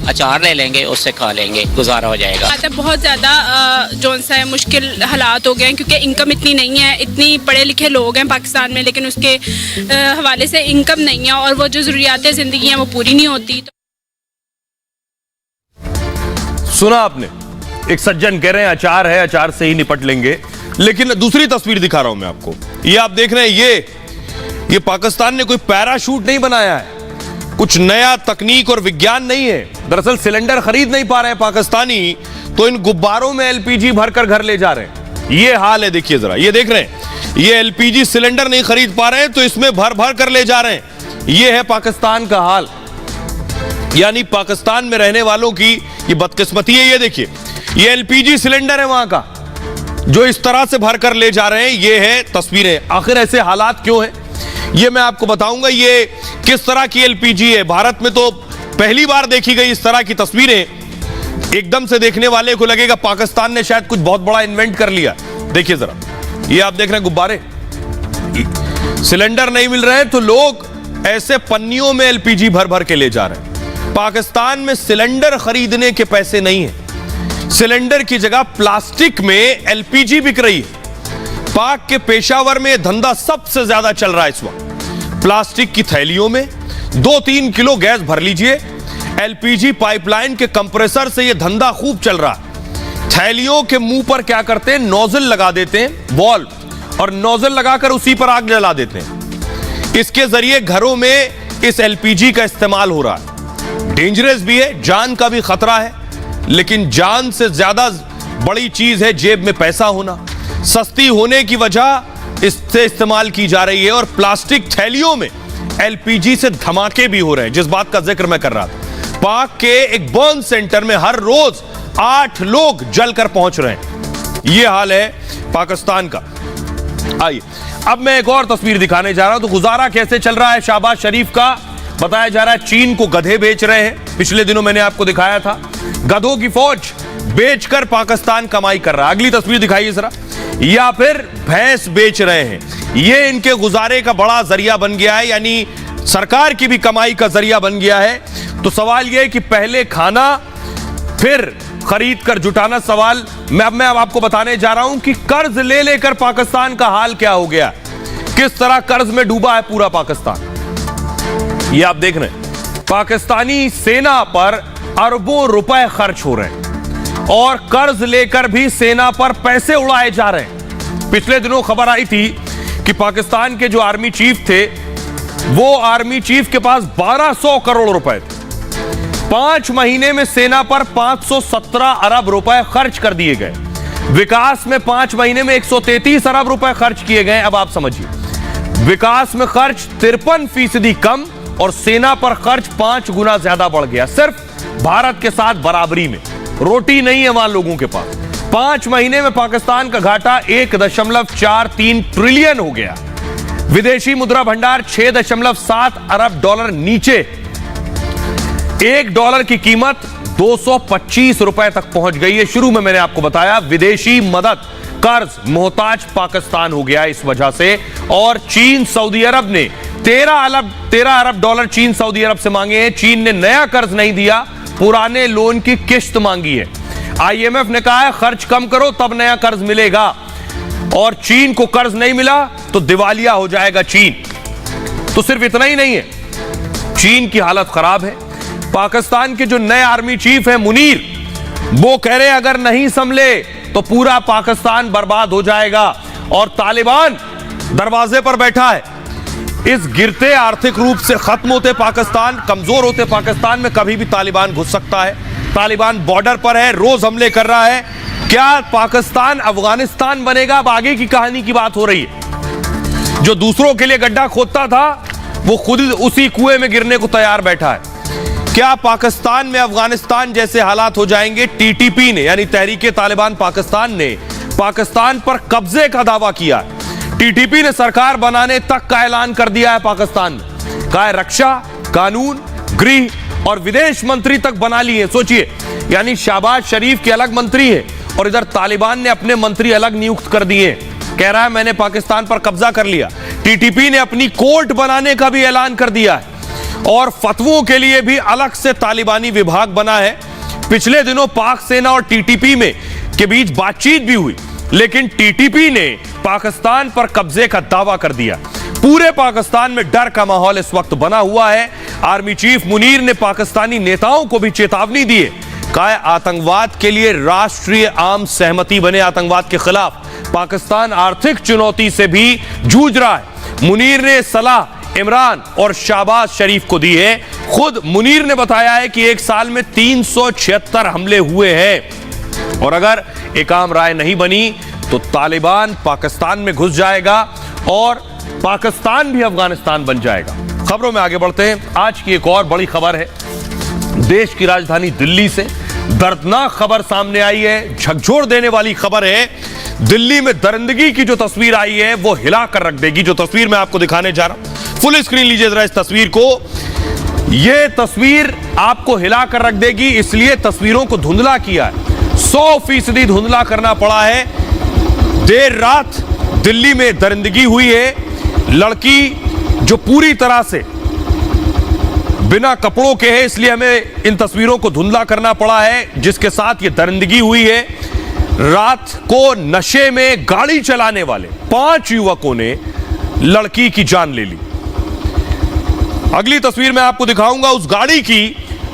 अचार ले लेंगे, उससे खा लेंगे, गुजारा हो जाएगा। बहुत ज़्यादा जो है मुश्किल हालात हो गए हैं, क्योंकि इनकम इतनी नहीं है। इतनी पढ़े लिखे लोग हैं पाकिस्तान में, लेकिन उसके हवाले से इनकम नहीं है और वो जो ज़रूरियातें ज़िंदगी हैं वो पूरी नहीं होती। सुना आपने, एक सज्जन कह रहे हैं अचार है, अचार से ही निपट लेंगे। लेकिन दूसरी तस्वीर दिखा रहा हूं मैं आपको, ये आप देख रहे हैं, ये पाकिस्तान ने कोई पैराशूट नहीं बनाया है, कुछ नया तकनीक और विज्ञान नहीं है। दरअसल सिलेंडर खरीद नहीं पा रहे हैं पाकिस्तानी, तो इन गुब्बारों में एलपीजी भरकर घर ले जा रहे हैं। ये हाल है, देखिए जरा, ये देख रहे हैं, ये एलपीजी सिलेंडर नहीं खरीद पा रहे हैं तो इसमें भर भर कर ले जा रहे हैं। ये है पाकिस्तान का हाल, यानी पाकिस्तान में रहने वालों की ये बदकिस्मती है। ये देखिए, ये एलपीजी सिलेंडर है वहां का, जो इस तरह से भर कर ले जा रहे हैं। ये है तस्वीरें। आखिर ऐसे हालात क्यों हैं, ये मैं आपको बताऊंगा। ये किस तरह की एलपीजी है, भारत में तो पहली बार देखी गई इस तरह की तस्वीरें। एकदम से देखने वाले को लगेगा पाकिस्तान ने शायद कुछ बहुत बड़ा इन्वेंट कर लिया। देखिए जरा, ये आप देख रहे हैं गुब्बारे, सिलेंडर नहीं मिल रहे हैं तो लोग ऐसे पन्नियों में एलपीजी भर भर के ले जा रहे हैं। पाकिस्तान में सिलेंडर खरीदने के पैसे नहीं है, सिलेंडर की जगह प्लास्टिक में एलपीजी बिक रही है। पाक के पेशावर में धंधा सबसे ज्यादा चल रहा है इस वक्त। प्लास्टिक की थैलियों में 2-3 किलो गैस भर लीजिए, एलपीजी पाइपलाइन के कंप्रेसर से यह धंधा खूब चल रहा है। थैलियों के मुंह पर क्या करते हैं, नोजल लगा देते हैं, वॉल्व, और नोजल लगाकर उसी पर आग जला देते हैं। इसके जरिए घरों में इस एलपीजी का इस्तेमाल हो रहा है। डेंजरस भी है, जान का भी खतरा है, लेकिन जान से ज्यादा बड़ी चीज है जेब में पैसा होना। सस्ती होने की वजह इससे इस्तेमाल की जा रही है, और प्लास्टिक थैलियों में एलपीजी से धमाके भी हो रहे हैं, जिस बात का जिक्र मैं कर रहा था। पाक के एक बर्न सेंटर में हर रोज 8 लोग जलकर पहुंच रहे हैं। यह हाल है पाकिस्तान का। आइए अब मैं एक और तस्वीर दिखाने जा रहा हूं। तो गुजारा कैसे चल रहा है शहबाज शरीफ का, बताया जा रहा है चीन को गधे बेच रहे हैं। पिछले दिनों मैंने आपको दिखाया था, गधों की फौज बेचकर पाकिस्तान कमाई कर रहा है। अगली तस्वीर दिखाइए जरा। या फिर भैंस बेच रहे हैं। यह इनके गुजारे का बड़ा जरिया बन गया है, यानी सरकार की भी कमाई का जरिया बन गया है। तो सवाल यह है कि पहले खाना फिर खरीद कर जुटाना। सवाल मैं अब आपको बताने जा रहा हूं कि कर्ज ले लेकर पाकिस्तान का हाल क्या हो गया, किस तरह कर्ज में डूबा है पूरा पाकिस्तान। ये आप देख रहे हैं, पाकिस्तानी सेना पर अरबों रुपए खर्च हो रहे हैं और कर्ज लेकर भी सेना पर पैसे उड़ाए जा रहे हैं। पिछले दिनों खबर आई थी कि पाकिस्तान के जो आर्मी चीफ थे, वो आर्मी चीफ के पास 1200 करोड़ रुपए थे। 5 महीने में सेना पर 517 अरब रुपए खर्च कर दिए गए। विकास में 5 महीने में 133 अरब रुपए खर्च किए गए। अब आप समझिए, विकास में खर्च 53% कम और सेना पर खर्च 5 गुना ज्यादा बढ़ गया, सिर्फ भारत के साथ बराबरी में। रोटी नहीं है वहां लोगों के पास। 5 महीने में पाकिस्तान का घाटा 1.43 ट्रिलियन हो गया। विदेशी मुद्रा भंडार 6.7 अरब डॉलर नीचे। $1 की कीमत 225 रुपए तक पहुंच गई है। शुरू में मैंने आपको बताया, विदेशी मदद कर्ज मोहताज पाकिस्तान हो गया इस वजह से। और चीन सऊदी अरब ने 13 अरब डॉलर चीन सऊदी अरब से मांगे हैं। चीन ने नया कर्ज नहीं दिया, पुराने लोन की किश्त मांगी है। IMF ने कहा है खर्च कम करो तब नया कर्ज मिलेगा, और चीन को कर्ज नहीं मिला तो दिवालिया हो जाएगा चीन। तो सिर्फ इतना ही नहीं है, चीन की हालत खराब है। पाकिस्तान के जो नए आर्मी चीफ हैं मुनीर, वो कह रहे हैं अगर नहीं संभले तो पूरा पाकिस्तान बर्बाद हो जाएगा, और तालिबान दरवाजे पर बैठा है। इस गिरते आर्थिक रूप से खत्म होते पाकिस्तान, कमजोर होते पाकिस्तान में कभी भी तालिबान घुस सकता है। तालिबान बॉर्डर पर है, रोज हमले कर रहा है। क्या पाकिस्तान अफगानिस्तान बनेगा? अब आगे की कहानी की बात हो रही है। जो दूसरों के लिए गड्ढा खोदता था, वो खुद उसी कुएं में गिरने को तैयार बैठा है। क्या पाकिस्तान में अफगानिस्तान जैसे हालात हो जाएंगे? TTP ने, यानी तहरीके तालिबान पाकिस्तान ने पाकिस्तान पर कब्जे का दावा किया। TTP ने सरकार बनाने तक का ऐलान कर दिया है पाकिस्तान में। कहा है रक्षा, कानून, गृह और विदेश मंत्री तक बना लिए। सोचिए, यानी शहबाज शरीफ के अलग मंत्री है और इधर तालिबान ने अपने मंत्री अलग नियुक्त कर दिए। कह रहा है मैंने पाकिस्तान पर कब्जा कर लिया। TTP ने अपनी कोर्ट बनाने का भी ऐलान कर दिया है, और फतवों के लिए भी अलग से तालिबानी विभाग बना है। पिछले दिनों पाक सेना और TTP में के बीच बातचीत भी हुई, लेकिन TTP ने पाकिस्तान पर कब्जे का दावा कर दिया। पूरे पाकिस्तान में डर का माहौल इस वक्त बना हुआ है। आर्मी चीफ मुनीर ने पाकिस्तानी नेताओं को भी चेतावनी दी है। कहा है आतंकवाद के लिए राष्ट्रीय आम सहमति बने। आतंकवाद के खिलाफ पाकिस्तान आर्थिक चुनौती से भी जूझ रहा है। मुनीर ने सलाह इमरान और शहबाज शरीफ को दी है। खुद मुनीर ने बताया है कि एक साल में 376 हमले हुए हैं, और अगर एक आम राय नहीं बनी तो तालिबान पाकिस्तान में घुस जाएगा और पाकिस्तान भी अफगानिस्तान बन जाएगा। खबरों में आगे बढ़ते हैं। आज की एक और बड़ी खबर है, देश की राजधानी दिल्ली से दर्दनाक खबर सामने आई है, झकझोर देने वाली खबर है। दिल्ली में दरिंदगी की जो तस्वीर आई है वो हिला कर रख देगी। जो तस्वीर मैं आपको दिखाने जा रहा हूं, फुल स्क्रीन लीजिए जरा इस तस्वीर को। यह तस्वीर आपको हिला कर रख देगी, इसलिए तस्वीरों को धुंधला किया है। 100% धुंधला करना पड़ा है। देर रात दिल्ली में दरिंदगी हुई है। लड़की जो पूरी तरह से बिना कपड़ों के है, इसलिए हमें इन तस्वीरों को धुंधला करना पड़ा है, जिसके साथ ये दरिंदगी हुई है। रात को नशे में गाड़ी चलाने वाले 5 युवकों ने लड़की की जान ले ली। अगली तस्वीर मैं आपको दिखाऊंगा उस गाड़ी की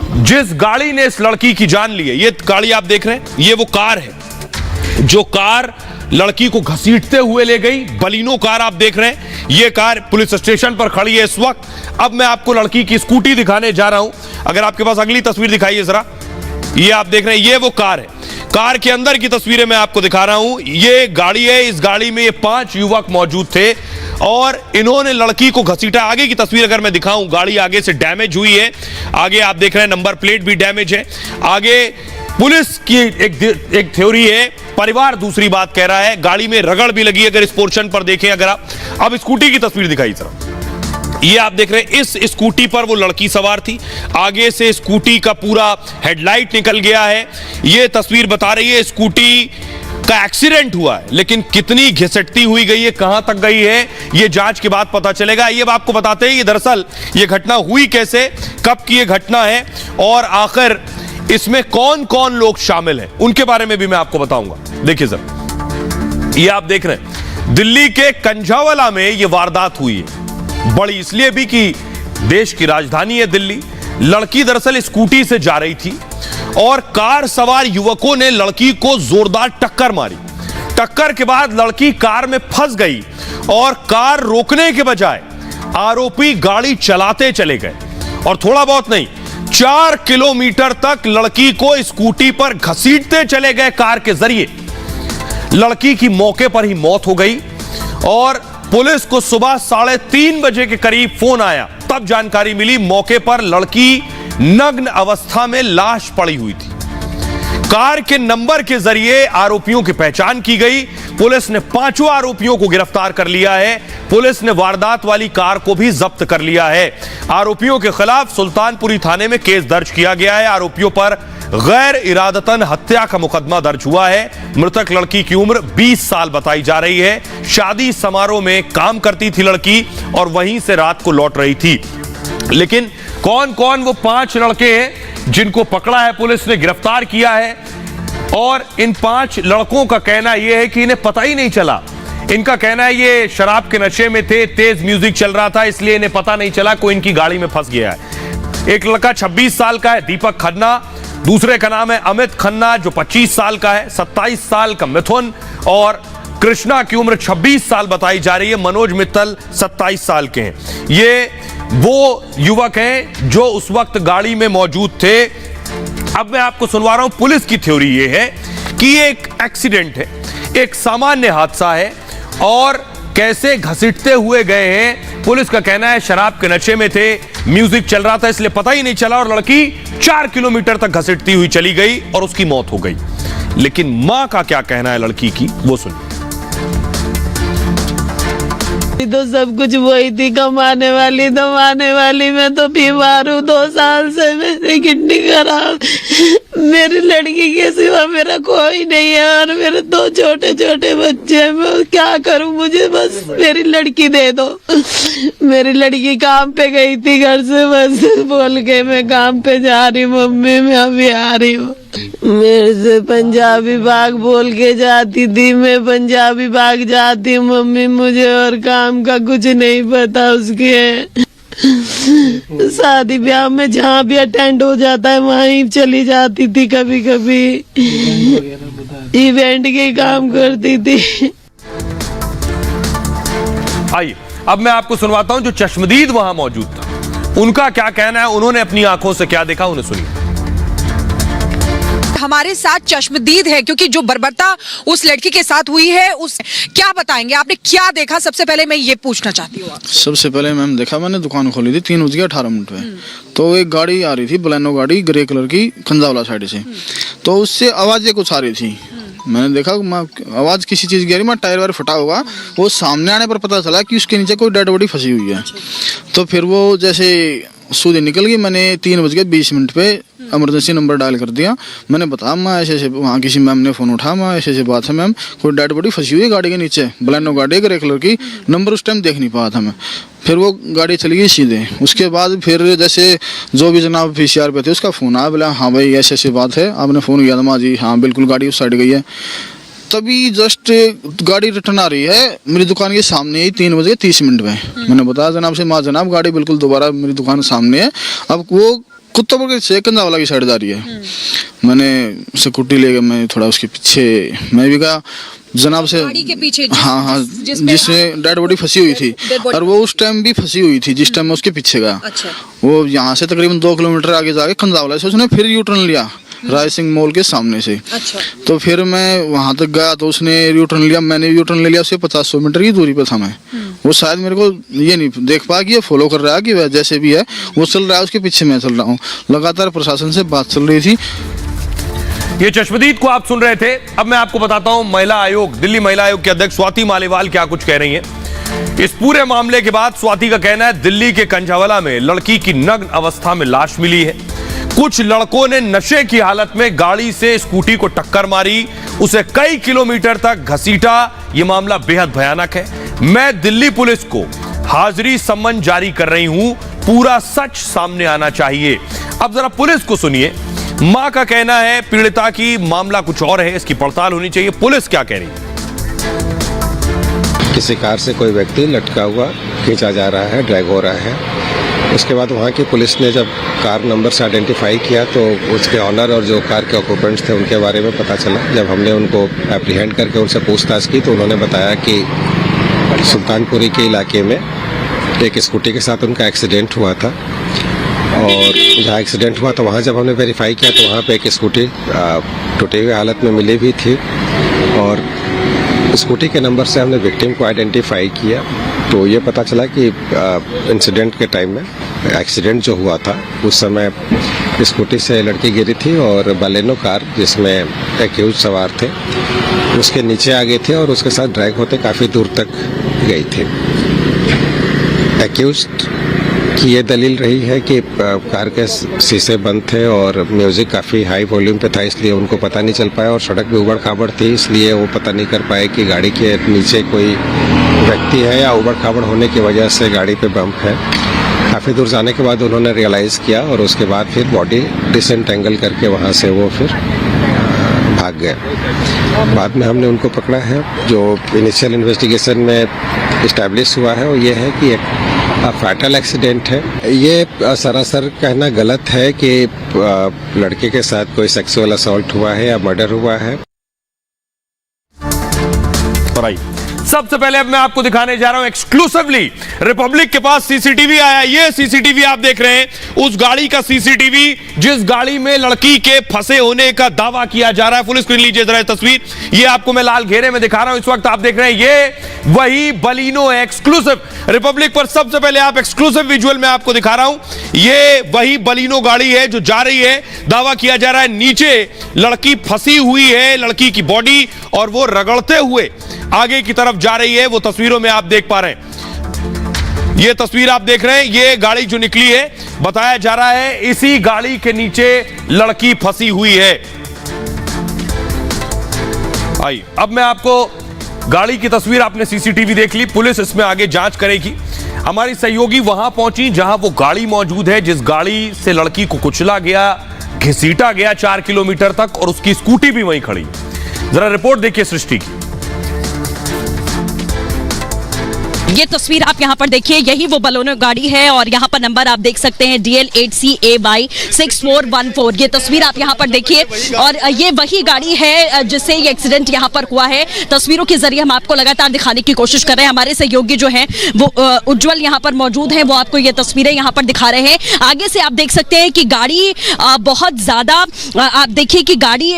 जिस गाड़ी ने इस लड़की की जान ली है, ये गाड़ी आप देख रहे हैं, ये वो कार है जो कार लड़की को घसीटते हुए ले गई। बलिनो कार आप देख रहे हैं, ये कार पुलिस स्टेशन पर खड़ी है इस वक्त। अब मैं आपको लड़की की स्कूटी दिखाने जा रहा हूं। अगर आपके पास अगली तस्वीर दिखाइए जरा, ये आप देख रहे हैं, ये वो कार है। कार के अंदर की तस्वीरें मैं आपको दिखा रहा हूं। ये गाड़ी है, इस गाड़ी में ये 5 युवक मौजूद थे और इन्होंने लड़की को घसीटा। आगे की तस्वीर अगर मैं दिखाऊं, गाड़ी आगे से डैमेज हुई है, आगे आप देख रहे हैं नंबर प्लेट भी डैमेज है। आगे पुलिस की एक थ्योरी है, परिवार दूसरी बात कह रहा है। गाड़ी में रगड़ भी लगी, अगर इस पोर्शन पर देखें अगर आप। अब स्कूटी की तस्वीर दिखाई जरा, ये आप देख रहे हैं, इस स्कूटी पर वो लड़की सवार थी। आगे से स्कूटी का पूरा हेडलाइट निकल गया है। ये तस्वीर बता रही है स्कूटी का एक्सीडेंट हुआ है, लेकिन कितनी घिसटती हुई गई है, कहां तक गई है, ये जांच के बाद पता चलेगा। ये आपको बताते हैं ये दरअसल ये घटना हुई कैसे, कब की ये घटना है और आखिर इसमें कौन कौन लोग शामिल हैं, उनके बारे में भी मैं आपको बताऊंगा। देखिए सर, ये आप देख रहे हैं, दिल्ली के कंझावाला में ये वारदात हुई है। बड़ी इसलिए भी कि देश की राजधानी है दिल्ली। लड़की दरअसल स्कूटी से जा रही थी और कार सवार युवकों ने लड़की को जोरदार टक्कर मारी। टक्कर के बाद लड़की कार में फंस गई और कार रोकने के बजाय आरोपी गाड़ी चलाते चले गए और थोड़ा बहुत नहीं, 4 किलोमीटर तक लड़की को स्कूटी पर घसीटते चले गए कार के जरिए। लड़की की मौके पर ही मौत हो गई और पुलिस को सुबह 3:30 बजे के करीब फोन आया, तब जानकारी मिली मौके पर लड़की नग्न अवस्था में लाश पड़ी हुई थी। कार के नंबर के जरिए आरोपियों की पहचान की गई। पुलिस ने 5 आरोपियों को गिरफ्तार कर लिया है। पुलिस ने वारदात वाली कार को भी जब्त कर लिया है। आरोपियों के खिलाफ सुल्तानपुरी थाने में केस दर्ज किया गया है। आरोपियों पर गैर इरादतन हत्या का मुकदमा दर्ज हुआ है। मृतक लड़की की उम्र 20 साल बताई जा रही है। शादी समारोह में काम करती थी लड़की और वहीं से रात को लौट रही थी। लेकिन कौन कौन वो 5 लड़के हैं जिनको पकड़ा है, पुलिस ने गिरफ्तार किया है। और इन 5 लड़कों का कहना यह है कि इन्हें पता ही नहीं चला। इनका कहना है ये शराब के नशे में थे, तेज म्यूजिक चल रहा था, इसलिए इन्हें पता नहीं चला, कोई इनकी गाड़ी में फंस गया है। एक लड़का 26 साल का है, दीपक खन्ना। दूसरे का नाम है अमित खन्ना जो 25 साल का है। 27 साल का मिथुन और कृष्णा की उम्र 26 साल बताई जा रही है। मनोज मित्तल 27 साल के हैं। ये वो युवक हैं जो उस वक्त गाड़ी में मौजूद थे। अब मैं आपको सुनवा रहा हूं, पुलिस की थ्योरी ये है कि ये एक एक्सीडेंट है, एक सामान्य हादसा है और कैसे घसीटते हुए गए हैं। पुलिस का कहना है शराब के नशे में थे, म्यूजिक चल रहा था, इसलिए पता ही नहीं चला और लड़की 4 किलोमीटर तक घसीटती हुई चली गई और उसकी मौत हो गई। लेकिन मां का क्या कहना है लड़की की, वो सुनिए। तो सब कुछ वही थी, कमाने वाली दमाने वाली। मैं तो बीमार हूँ, 2 साल से मेरी किडनी खराब। मेरी लड़की के सिवा मेरा कोई नहीं है और मेरे 2 छोटे छोटे बच्चे हैं। मैं क्या करूँ, मुझे बस मेरी लड़की दे दो। मेरी लड़की काम पे गई थी, घर से बस बोल के मैं काम पे जा रही हूँ मम्मी, मैं अभी आ रही हूँ। मेरे से पंजाबी बाग बोल के जाती थी, मैं पंजाबी बाग जाती हूँ मम्मी, मुझे और काम का कुछ नहीं पता उसके। शादी ब्याह में जहाँ भी अटेंड हो जाता है वहीं चली जाती थी, कभी कभी इवेंट के काम करती थी। आइए अब मैं आपको सुनवाता हूं जो चश्मदीद वहां मौजूद था, उनका क्या कहना है, उन्होंने अपनी आंखों से क्या देखा, उन्हें सुनिए। हमारे साथ चश्मदीद है क्योंकि जो बर्बरता उस लड़की के साथ हुई है उस क्या बताएंगे, आपने क्या देखा? सबसे पहले मैं ये पूछना चाहती हूँ। सबसे पहले मैम देखा, मैंने दुकान खोली थी 3:18 पे, तो एक गाड़ी आ रही थी बलेनो गाड़ी ग्रे कलर की कंजावला साइड से, तो उससे आवाजें कुछ आ रही थी। मैंने देखा आवाज किसी चीज की आ रही, मैं टायर वायर फटा होगा। वो सामने आने पर पता चला कि उसके नीचे कोई डेड बॉडी फंसी हुई है। तो फिर वो जैसे सूदी निकल गई, मैंने 3:20 पे इमरजेंसी नंबर डायल कर दिया। मैंने बताया मैं ऐसे ऐसे, वहाँ किसी मैम ने फ़ोन उठाया, मैं ऐसे ऐसे बात है मैम, कोई डेड बॉडी फंसी हुई है गाड़ी के नीचे, बलेनो गाड़ी ग्रे कलर की, नंबर उस टाइम देख नहीं पाया था मैं। फिर वो गाड़ी चली गई सीधे। उसके बाद फिर जैसे जो भी जनाब PCR पे थे उसका फ़ोन आया, बोला हाँ भाई ऐसे ऐसी बात है, आपने फ़ोन किया था माँ जी, हाँ बिल्कुल गाड़ी उस साइड गई है। तभी जस्ट गाड़ी रिटर्न आ रही है मेरी दुकान के सामने ही 3:30 पे। मैंने बताया जनाब से, माँ जनाब गाड़ी बिल्कुल दोबारा मेरी दुकान सामने है। अब वो कुत्ता पकड़ से कंधावला की साइड जा रही है। मैंने स्कूटी लेके मैं थोड़ा उसके पीछे मैं भी गया जनाब से, गाड़ी के पीछे हाँ जिसमें डेड बॉडी फंसी हुई थी, और वो उस टाइम भी फंसी हुई थी जिस टाइम मैं उसके पीछे गया। अच्छा। वो यहाँ से तकरीबन 2 किलोमीटर आगे जाके कंधावला से उसने फिर यू टर्न लिया राय सिंह मॉल के सामने से। अच्छा। तो फिर मैं वहां तक गया तो उसने यू टर्न लिया, मैंने यू टर्न ले लिया, उससे 50-100 मीटर की दूरी पे था मैं। वो शायद मेरे को ये नहीं देख पा कि ये फॉलो कर रहा है कि वह जैसे भी है वो चल रहा है, उसके पीछे मैं चल रहा हूँ। लगातार प्रशासन से बात चल रही थी। ये चश्मदीद को आप सुन रहे थे। अब मैं आपको बताता हूं महिला आयोग, दिल्ली महिला आयोग की अध्यक्ष स्वाति मालीवाल क्या कुछ कह रही हैं। इस पूरे मामले के बाद स्वाति का कहना है दिल्ली के कंझावला में लड़की की नग्न अवस्था में लाश मिली है। कुछ लड़कों ने नशे की हालत में गाड़ी से स्कूटी को टक्कर मारी, उसे कई किलोमीटर तक घसीटा। यह मामला बेहद भयानक है। मैं दिल्ली पुलिस को हाजिरी सम्मन जारी कर रही हूं, पूरा सच सामने आना चाहिए। अब जरा पुलिस को सुनिए। मां का कहना है पीड़िता की मामला कुछ और है, इसकी पड़ताल होनी चाहिए। पुलिस क्या कह रही है? किसी कार से कोई व्यक्ति लटका हुआ खींचा जा रहा है, ड्रैग हो रहा है। उसके बाद वहाँ की पुलिस ने जब कार नंबर से आइडेंटिफाई किया तो उसके ऑनर और जो कार के ऑक्यूपेंट्स थे उनके बारे में पता चला। जब हमने उनको एप्रीहेंड करके उनसे पूछताछ की तो उन्होंने बताया कि सुल्तानपुरी के इलाके में एक स्कूटी के साथ उनका एक्सीडेंट हुआ था, और जहाँ एक्सीडेंट हुआ तो वहाँ जब हमने वेरीफाई किया तो वहाँ पे एक स्कूटी टूटी हुई हालत में मिली भी थी, और स्कूटी के नंबर से हमने विक्टिम को आइडेंटिफाई किया तो ये पता चला कि इंसिडेंट के टाइम में एक्सीडेंट जो हुआ था उस समय स्कूटी से लड़की गिरी थी और बलेनो कार जिसमें एक्यूज सवार थे उसके नीचे आ गई थी और उसके साथ ड्रैग होते काफ़ी दूर तक गई थी। एक्यूज की ये दलील रही है कि कार के शीशे बंद थे और म्यूज़िक काफ़ी हाई वॉल्यूम पे था, इसलिए उनको पता नहीं चल पाया, और सड़क भी उबड़ खाबड़ थी इसलिए वो पता नहीं कर पाए कि गाड़ी के नीचे कोई व्यक्ति है या उबड़ खाबड़ होने की वजह से गाड़ी पे बम्प है। काफ़ी दूर जाने के बाद उन्होंने रियलाइज़ किया और उसके बाद फिर बॉडी डिसेंटेंगल करके वहाँ से वो फिर भाग गए। बाद में हमने उनको पकड़ा है। जो इनिशियल इन्वेस्टिगेशन में इस्टेब्लिश हुआ है वो ये है कि एक फैटल एक्सीडेंट है। ये सरासर कहना गलत है कि लड़के के साथ कोई सेक्सुअल असॉल्ट हुआ है या मर्डर हुआ है। सबसे पहले अब मैं आपको दिखाने जा रहा हूं एक्सक्लूसिवली रिपब्लिक के पास सीसीटीवी आया। ये सीसीटीवी आप देख रहे हैं उस गाड़ी का सीसीटीवी जिस गाड़ी में लड़की के फंसे होने का दावा किया जा रहा है। फुल स्क्रीन लीजिए जरा तस्वीर, ये आपको मैं लाल घेरे में दिखा रहा हूं इस वक्त। आप देख रहे हैं ये वही बलिनो है। एक्सक्लूसिव रिपब्लिक पर सबसे पहले आप एक्सक्लूसिव विजुअल में आपको दिखा रहा हूं। ये वही बलिनो गाड़ी है जो जा रही है। दावा किया जा रहा है नीचे लड़की फंसी हुई है, लड़की की बॉडी, और वो रगड़ते हुए आगे की तरफ जा रही है। वो तस्वीरों में आप देख पा रहे हैं। ये तस्वीर आप देख रहे हैं, ये गाड़ी जो निकली है बताया जा रहा है इसी गाड़ी के नीचे लड़की फंसी हुई है। आइए अब मैं आपको गाड़ी की तस्वीर, आपने सीसीटीवी देख ली, पुलिस इसमें आगे जांच करेगी। हमारी सहयोगी वहां पहुंची जहां वो गाड़ी मौजूद है जिस गाड़ी से लड़की को कुचला गया, घसीटा गया 4 किलोमीटर तक, और उसकी स्कूटी भी वहीं खड़ी। जरा रिपोर्ट देखिए सृष्टि की। ये तस्वीर आप यहाँ पर देखिए, यही वो बलोनो गाड़ी है और यहाँ पर नंबर आप देख सकते हैं DL8CAY 6414। ये तस्वीर आप यहाँ पर देखिए, और ये वही गाड़ी है जिससे ये एक्सीडेंट यहाँ पर हुआ है। तस्वीरों के जरिए हम आपको लगातार दिखाने की कोशिश कर रहे हैं। हमारे सहयोगी जो हैं वो उज्जवल यहाँ पर मौजूद हैं, वो आपको ये तस्वीरें यहाँ पर दिखा रहे हैं। आगे से आप देख सकते हैं कि गाड़ी बहुत ज्यादा, आप देखिए कि गाड़ी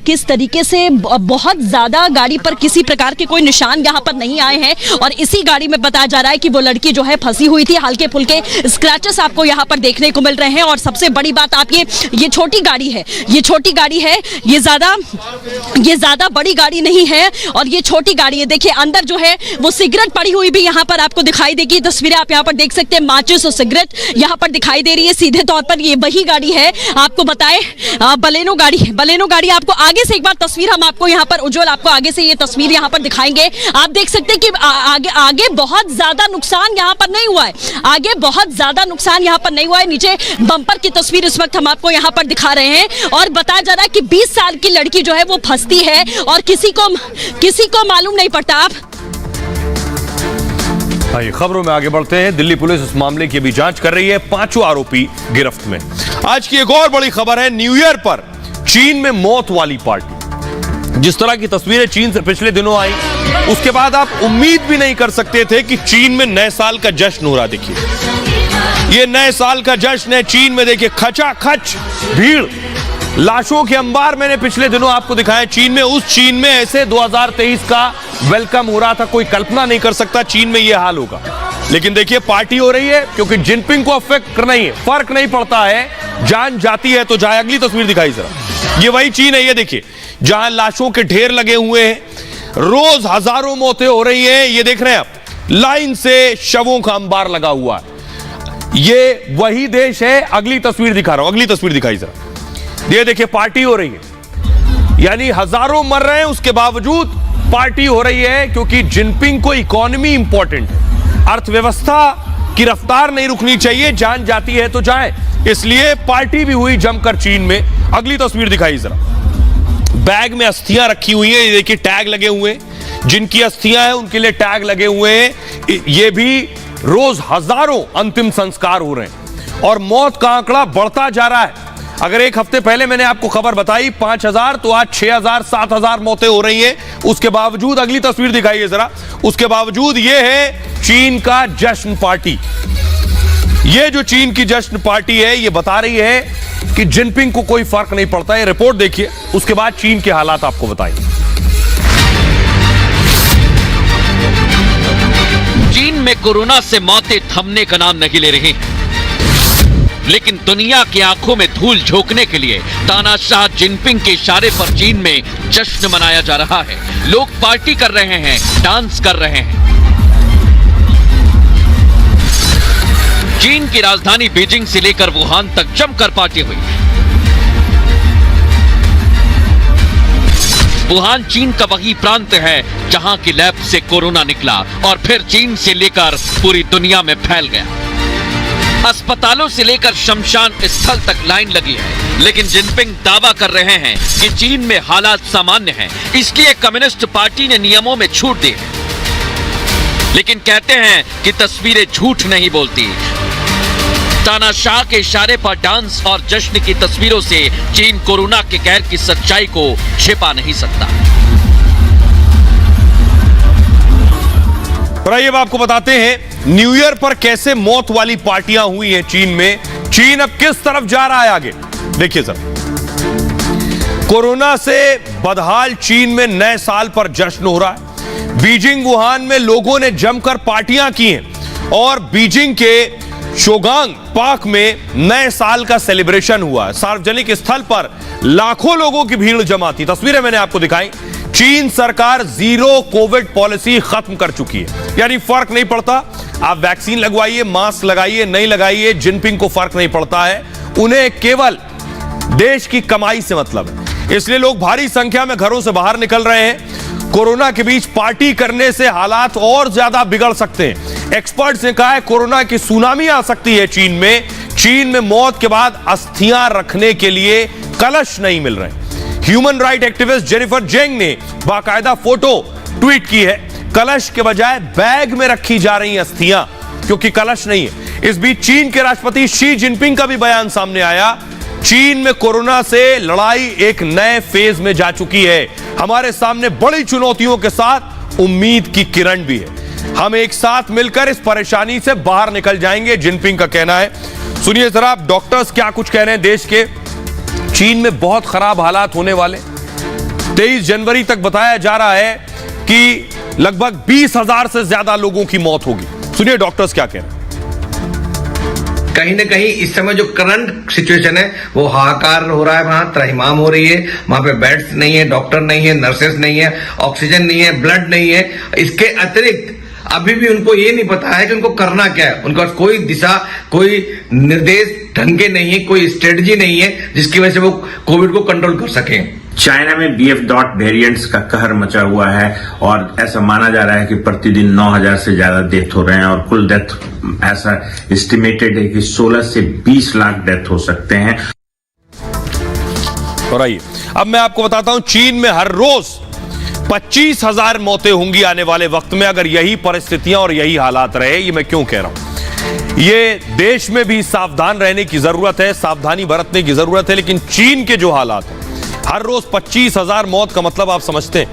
किस तरीके से, बहुत ज्यादा गाड़ी पर किसी प्रकार के कोई निशान यहाँ पर नहीं आए हैं, और इसी गाड़ी में बताया जा रहा है कि वो लड़की जो है फंसी हुई थी। हल्के फुल्के स्क्रैचेस आपको यहाँ पर देखने को मिल रहे हैं, और सबसे बड़ी बात आप ये छोटी गाड़ी है, ये छोटी गाड़ी है, ये ज्यादा बड़ी गाड़ी नहीं है, और ये छोटी गाड़ी है। देखिए अंदर जो है वो सिगरेट पड़ी हुई भी यहाँ पर आपको दिखाई देगी। तस्वीरें आप यहाँ पर देख सकते हैं, माचिस और सिगरेट यहाँ पर दिखाई दे रही है। सीधे तौर पर ये वही गाड़ी है, आपको बताए बलेनो गाड़ी। बलेनो गाड़ी आपको आगे से एक बार तस्वीर हम आपको यहाँ पर, उज्जवल आपको आगे से ये तस्वीर यहाँ पर दिखाएंगे। आप देख सकते हैं कि आगे बहुत ज्यादा नुकसान यहाँ पर नहीं हुआ है, आगे बहुत ज्यादा नुकसान यहाँ पर नहीं हुआ है। नीचे बम्पर की तस्वीर इस वक्त हम आपको यहाँ पर दिखा रहे हैं, और बताया जा रहा है कि 20 साल की लड़की जो है वो फंसती है और किसी को मालूम नहीं पड़ता। आप खबरों में आगे बढ़ते हैं। दिल्ली पुलिस इस मामले की भी जांच कर रही है। 5 आरोपी गिरफ्त में। आज की एक और बड़ी खबर है, न्यू ईयर पर चीन में मौत वाली पार्टी। जिस तरह की तस्वीरें चीन से पिछले दिनों आई, उसके बाद आप उम्मीद भी नहीं कर सकते थे कि चीन में नए साल का जश्न हो रहा। देखिए, ये नए साल का जश्न है चीन में। देखिए, खचाखच भीड़, लाशों के अंबार मैंने पिछले दिनों आपको दिखाया चीन में। उस चीन में ऐसे 2023 का वेलकम हो रहा था, कोई कल्पना नहीं कर सकता चीन में यह हाल होगा। लेकिन देखिए, पार्टी हो रही है क्योंकि जिनपिंग को अफेक्ट नहीं है, फर्क नहीं पड़ता है, जान जाती है तो जाए। अगली तस्वीर दिखाई जरा, ये वही चीन है, ये देखिए, जहां लाशों के ढेर लगे हुए हैं, रोज हजारों मौतें हो रही हैं। ये देख रहे हैं आप, लाइन से शवों का अंबार लगा हुआ है। ये वही देश है। अगली तस्वीर दिखा रहा हूं, अगली तस्वीर दिखाई जरा, ये देखिए, पार्टी हो रही है, यानी हजारों मर रहे हैं, उसके बावजूद पार्टी हो रही है क्योंकि जिनपिंग को इकोनॉमी इंपॉर्टेंट है, अर्थव्यवस्था की रफ्तार नहीं रुकनी चाहिए, जान जाती है तो जाए, इसलिए पार्टी भी हुई जमकर चीन में। अगली तस्वीर दिखाई जरा, बैग में अस्थियां रखी हुई हैं, ये देखिए, टैग लगे हुए हैं, जिनकी अस्थियां हैं उनके लिए टैग लगे हुए हैं। ये भी रोज हजारों अंतिम संस्कार हो रहे हैं और मौत का आंकड़ा बढ़ता जा रहा है। अगर एक हफ्ते पहले मैंने आपको खबर बताई 5000, तो आज 6000 7000 मौतें हो रही हैं। उसके बावजूद, अगली तस्वीर दिखाइए जरा, उसके बावजूद ये है चीन का जश्न पार्टी। ये जो चीन की जश्न पार्टी है, ये बता रही है कि जिनपिंग को कोई फर्क नहीं पड़ता। ये रिपोर्ट देखिए, उसके बाद चीन के हालात आपको बताएंगे। चीन में कोरोना से मौतें थमने का नाम नहीं ले रही, लेकिन दुनिया की आंखों में धूल झोंकने के लिए तानाशाह जिनपिंग के इशारे पर चीन में जश्न मनाया जा रहा है। लोग पार्टी कर रहे हैं, डांस कर रहे हैं। चीन की राजधानी बीजिंग से लेकर वुहान तक जमकर पार्टी हुई। वुहान चीन का वही प्रांत है जहां की लैब से कोरोना निकला और फिर चीन से लेकर पूरी दुनिया में फैल गया। अस्पतालों से लेकर शमशान स्थल तक लाइन लगी है, लेकिन जिनपिंग दावा कर रहे हैं कि चीन में हालात सामान्य हैं, इसलिए कम्युनिस्ट पार्टी ने नियमों में छूट दी। लेकिन कहते हैं कि तस्वीरें झूठ नहीं बोलती। तानाशाह के इशारे पर डांस और जश्न की तस्वीरों से चीन कोरोना के कहर की सच्चाई को छिपा नहीं सकता। और आइए अब आपको बताते हैं न्यू ईयर पर कैसे मौत वाली पार्टियां हुई हैं चीन में। चीन अब किस तरफ जा रहा है आगे, देखिए सर। कोरोना से बदहाल चीन में नए साल पर जश्न हो रहा है। बीजिंग वुहान में लोगों ने जमकर पार्टियां की हैं और बीजिंग के शोगांग पार्क में नए साल का सेलिब्रेशन हुआ। सार्वजनिक स्थल पर लाखों लोगों की भीड़ जमा थी। तस्वीरें मैंने आपको दिखाई। चीन सरकार जीरो कोविड पॉलिसी खत्म कर चुकी है, यानी फर्क नहीं पड़ता आप वैक्सीन लगवाइए, मास्क लगाइए, नहीं लगाइए, जिनपिंग को फर्क नहीं पड़ता है। उन्हें केवल देश की कमाई से मतलब है, इसलिए लोग भारी संख्या में घरों से बाहर निकल रहे हैं। कोरोना के बीच पार्टी करने से हालात और ज्यादा बिगड़ सकते हैं। एक्सपर्ट्स ने कहा है कोरोना की सुनामी आ सकती है चीन में। चीन में मौत के बाद अस्थियां रखने के लिए कलश नहीं मिल रहे। ह्यूमन राइट एक्टिविस्ट जेनिफर जेंग ने बाकायदा फोटो ट्वीट की है। कलश के बजाय बैग में रखी जा रही अस्थियां, क्योंकि कलश नहीं है। इस बीच चीन के राष्ट्रपति शी जिनपिंग का भी बयान सामने आया। चीन में कोरोना से लड़ाई एक नए फेज में जा चुकी है। हमारे सामने बड़ी चुनौतियों के साथ उम्मीद की किरण भी है। हम एक साथ मिलकर इस परेशानी से बाहर निकल जाएंगे, जिनपिंग का कहना है। सुनिए जरा डॉक्टर्स क्या कुछ कह रहे हैं देश के। चीन में बहुत खराब हालात होने वाले। 23 जनवरी तक बताया जा रहा है कि लगभग 20,000 से ज्यादा लोगों की मौत होगी। सुनिए डॉक्टर्स क्या कह रहे हैं। कहीं ना कहीं इस समय जो करंट सिचुएशन है वो हाहाकार हो रहा है। वहां त्राहिमाम हो रही है, वहां पे बेड्स नहीं है, डॉक्टर नहीं है, नर्सेस नहीं है, ऑक्सीजन नहीं है, ब्लड नहीं है। इसके अतिरिक्त अभी भी उनको ये नहीं पता है कि उनको करना क्या है। उनका कोई दिशा, कोई निर्देश ढंग के नहीं है, कोई स्ट्रेटजी नहीं है जिसकी वजह से वो कोविड को कंट्रोल कर सके। चाइना में BF.1 वेरिएंट्स का कहर मचा हुआ है और ऐसा माना जा रहा है कि प्रतिदिन 9,000 से ज्यादा डेथ हो रहे हैं और कुल डेथ ऐसा एस्टिमेटेड है कि 16 से 20 लाख डेथ हो सकते हैं। और आइए अब मैं आपको बताता हूं, चीन में हर रोज 25,000 मौतें होंगी आने वाले वक्त में, अगर यही परिस्थितियां और यही हालात रहे। ये मैं क्यों कह रहा हूं, ये देश में भी सावधान रहने की जरूरत है, सावधानी बरतने की जरूरत है। लेकिन चीन के जो हालात हैं, हर रोज 25,000 मौत का मतलब आप समझते हैं।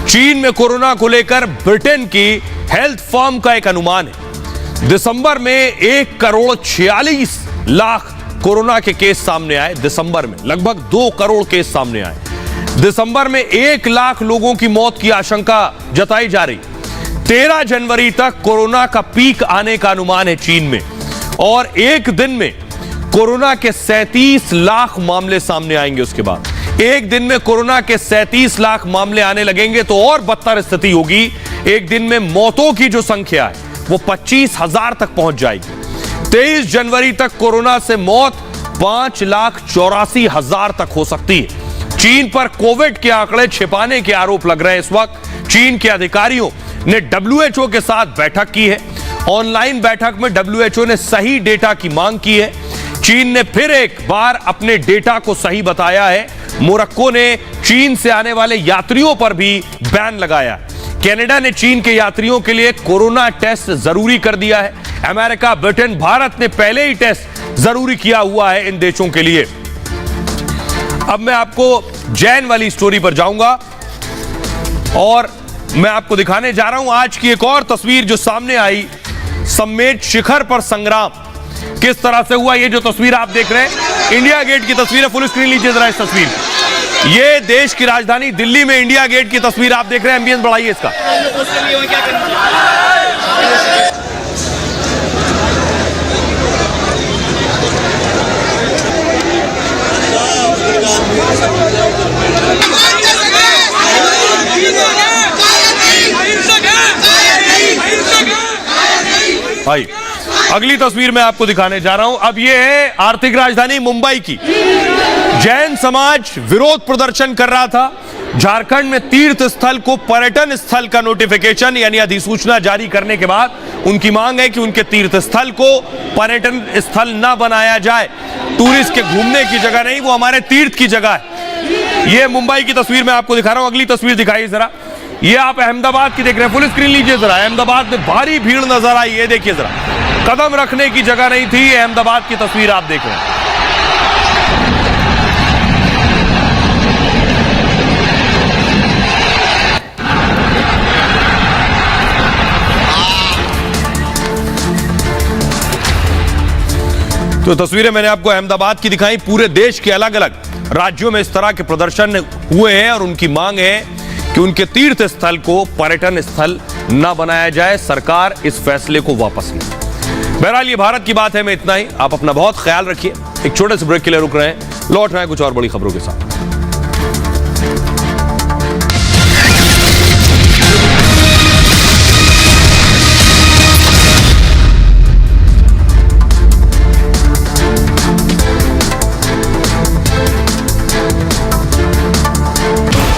चीन में कोरोना को लेकर ब्रिटेन की हेल्थ फर्म का एक अनुमान है, दिसंबर में 1,46,00,000 कोरोना के केस सामने आए। दिसंबर में लगभग 2 करोड़ केस सामने आए। दिसंबर में 1 लाख लोगों की मौत की आशंका जताई जा रही। 13 जनवरी तक कोरोना का पीक आने का अनुमान है चीन में, और एक दिन में कोरोना के 37 लाख मामले सामने आएंगे। उसके बाद एक दिन में कोरोना के 37 लाख मामले आने लगेंगे तो और बदतर स्थिति होगी। एक दिन में मौतों की जो संख्या है वो 25,000 तक पहुंच जाएगी। 23 जनवरी तक कोरोना से मौत 5,84,000 तक हो सकती है। चीन पर कोविड के आंकड़े छिपाने के आरोप लग रहे हैं। इस वक्त चीन के अधिकारियों ने WHO के साथ बैठक की है। ऑनलाइन बैठक में WHO ने सही डेटा की मांग की है। चीन ने फिर एक बार अपने डेटा को सही बताया है। मोरक्को ने चीन से आने वाले यात्रियों पर भी बैन लगाया। कनाडा ने चीन के यात्रियों के लिए कोरोना टेस्ट जरूरी कर दिया है। अमेरिका, ब्रिटेन, भारत ने पहले ही टेस्ट जरूरी किया हुआ है इन देशों के लिए। अब मैं आपको जैन वाली स्टोरी पर जाऊंगा और मैं आपको दिखाने जा रहा हूं आज की एक और तस्वीर जो सामने आई। सम्मेद शिखर पर संग्राम किस तरह से हुआ, ये जो तस्वीर आप देख रहे हैं इंडिया गेट की तस्वीर है। फुल स्क्रीन लीजिए जरा इस तस्वीर। ये देश की राजधानी दिल्ली में इंडिया गेट की तस्वीर आप देख रहे हैं। एम्बियंस बढ़ाइए इसका। भाई अगली तस्वीर मैं आपको दिखाने जा रहा हूं। अब ये है आर्थिक राजधानी मुंबई की। जैन समाज विरोध प्रदर्शन कर रहा था। झारखंड में तीर्थ स्थल को पर्यटन स्थल का नोटिफिकेशन यानी अधिसूचना जारी करने के बाद उनकी मांग है कि उनके तीर्थ स्थल को पर्यटन स्थल ना बनाया जाए। टूरिस्ट के घूमने की जगह नहीं, वो हमारे तीर्थ की जगह है। ये मुंबई की तस्वीर मैं आपको दिखा रहा हूं। अगली तस्वीर दिखाइए जरा। ये आप अहमदाबाद की देख रहे हैं। फुल स्क्रीन लीजिए जरा। अहमदाबाद में भारी भीड़ नजर आई। ये देखिए जरा, कदम रखने की जगह नहीं थी। अहमदाबाद की तस्वीर आप देख रहे हैं। तो तस्वीरें मैंने आपको अहमदाबाद की दिखाई। पूरे देश के अलग अलग राज्यों में इस तरह के प्रदर्शन हुए हैं और उनकी मांग है कि उनके तीर्थ स्थल को पर्यटन स्थल न बनाया जाए। सरकार इस फैसले को वापस ले। बहरहाल ये भारत की बात है। मैं इतना ही। आप अपना बहुत ख्याल रखिए। एक छोटे से ब्रेक के लिए रुक रहे हैं, लौट रहे हैं कुछ और बड़ी खबरों के साथ।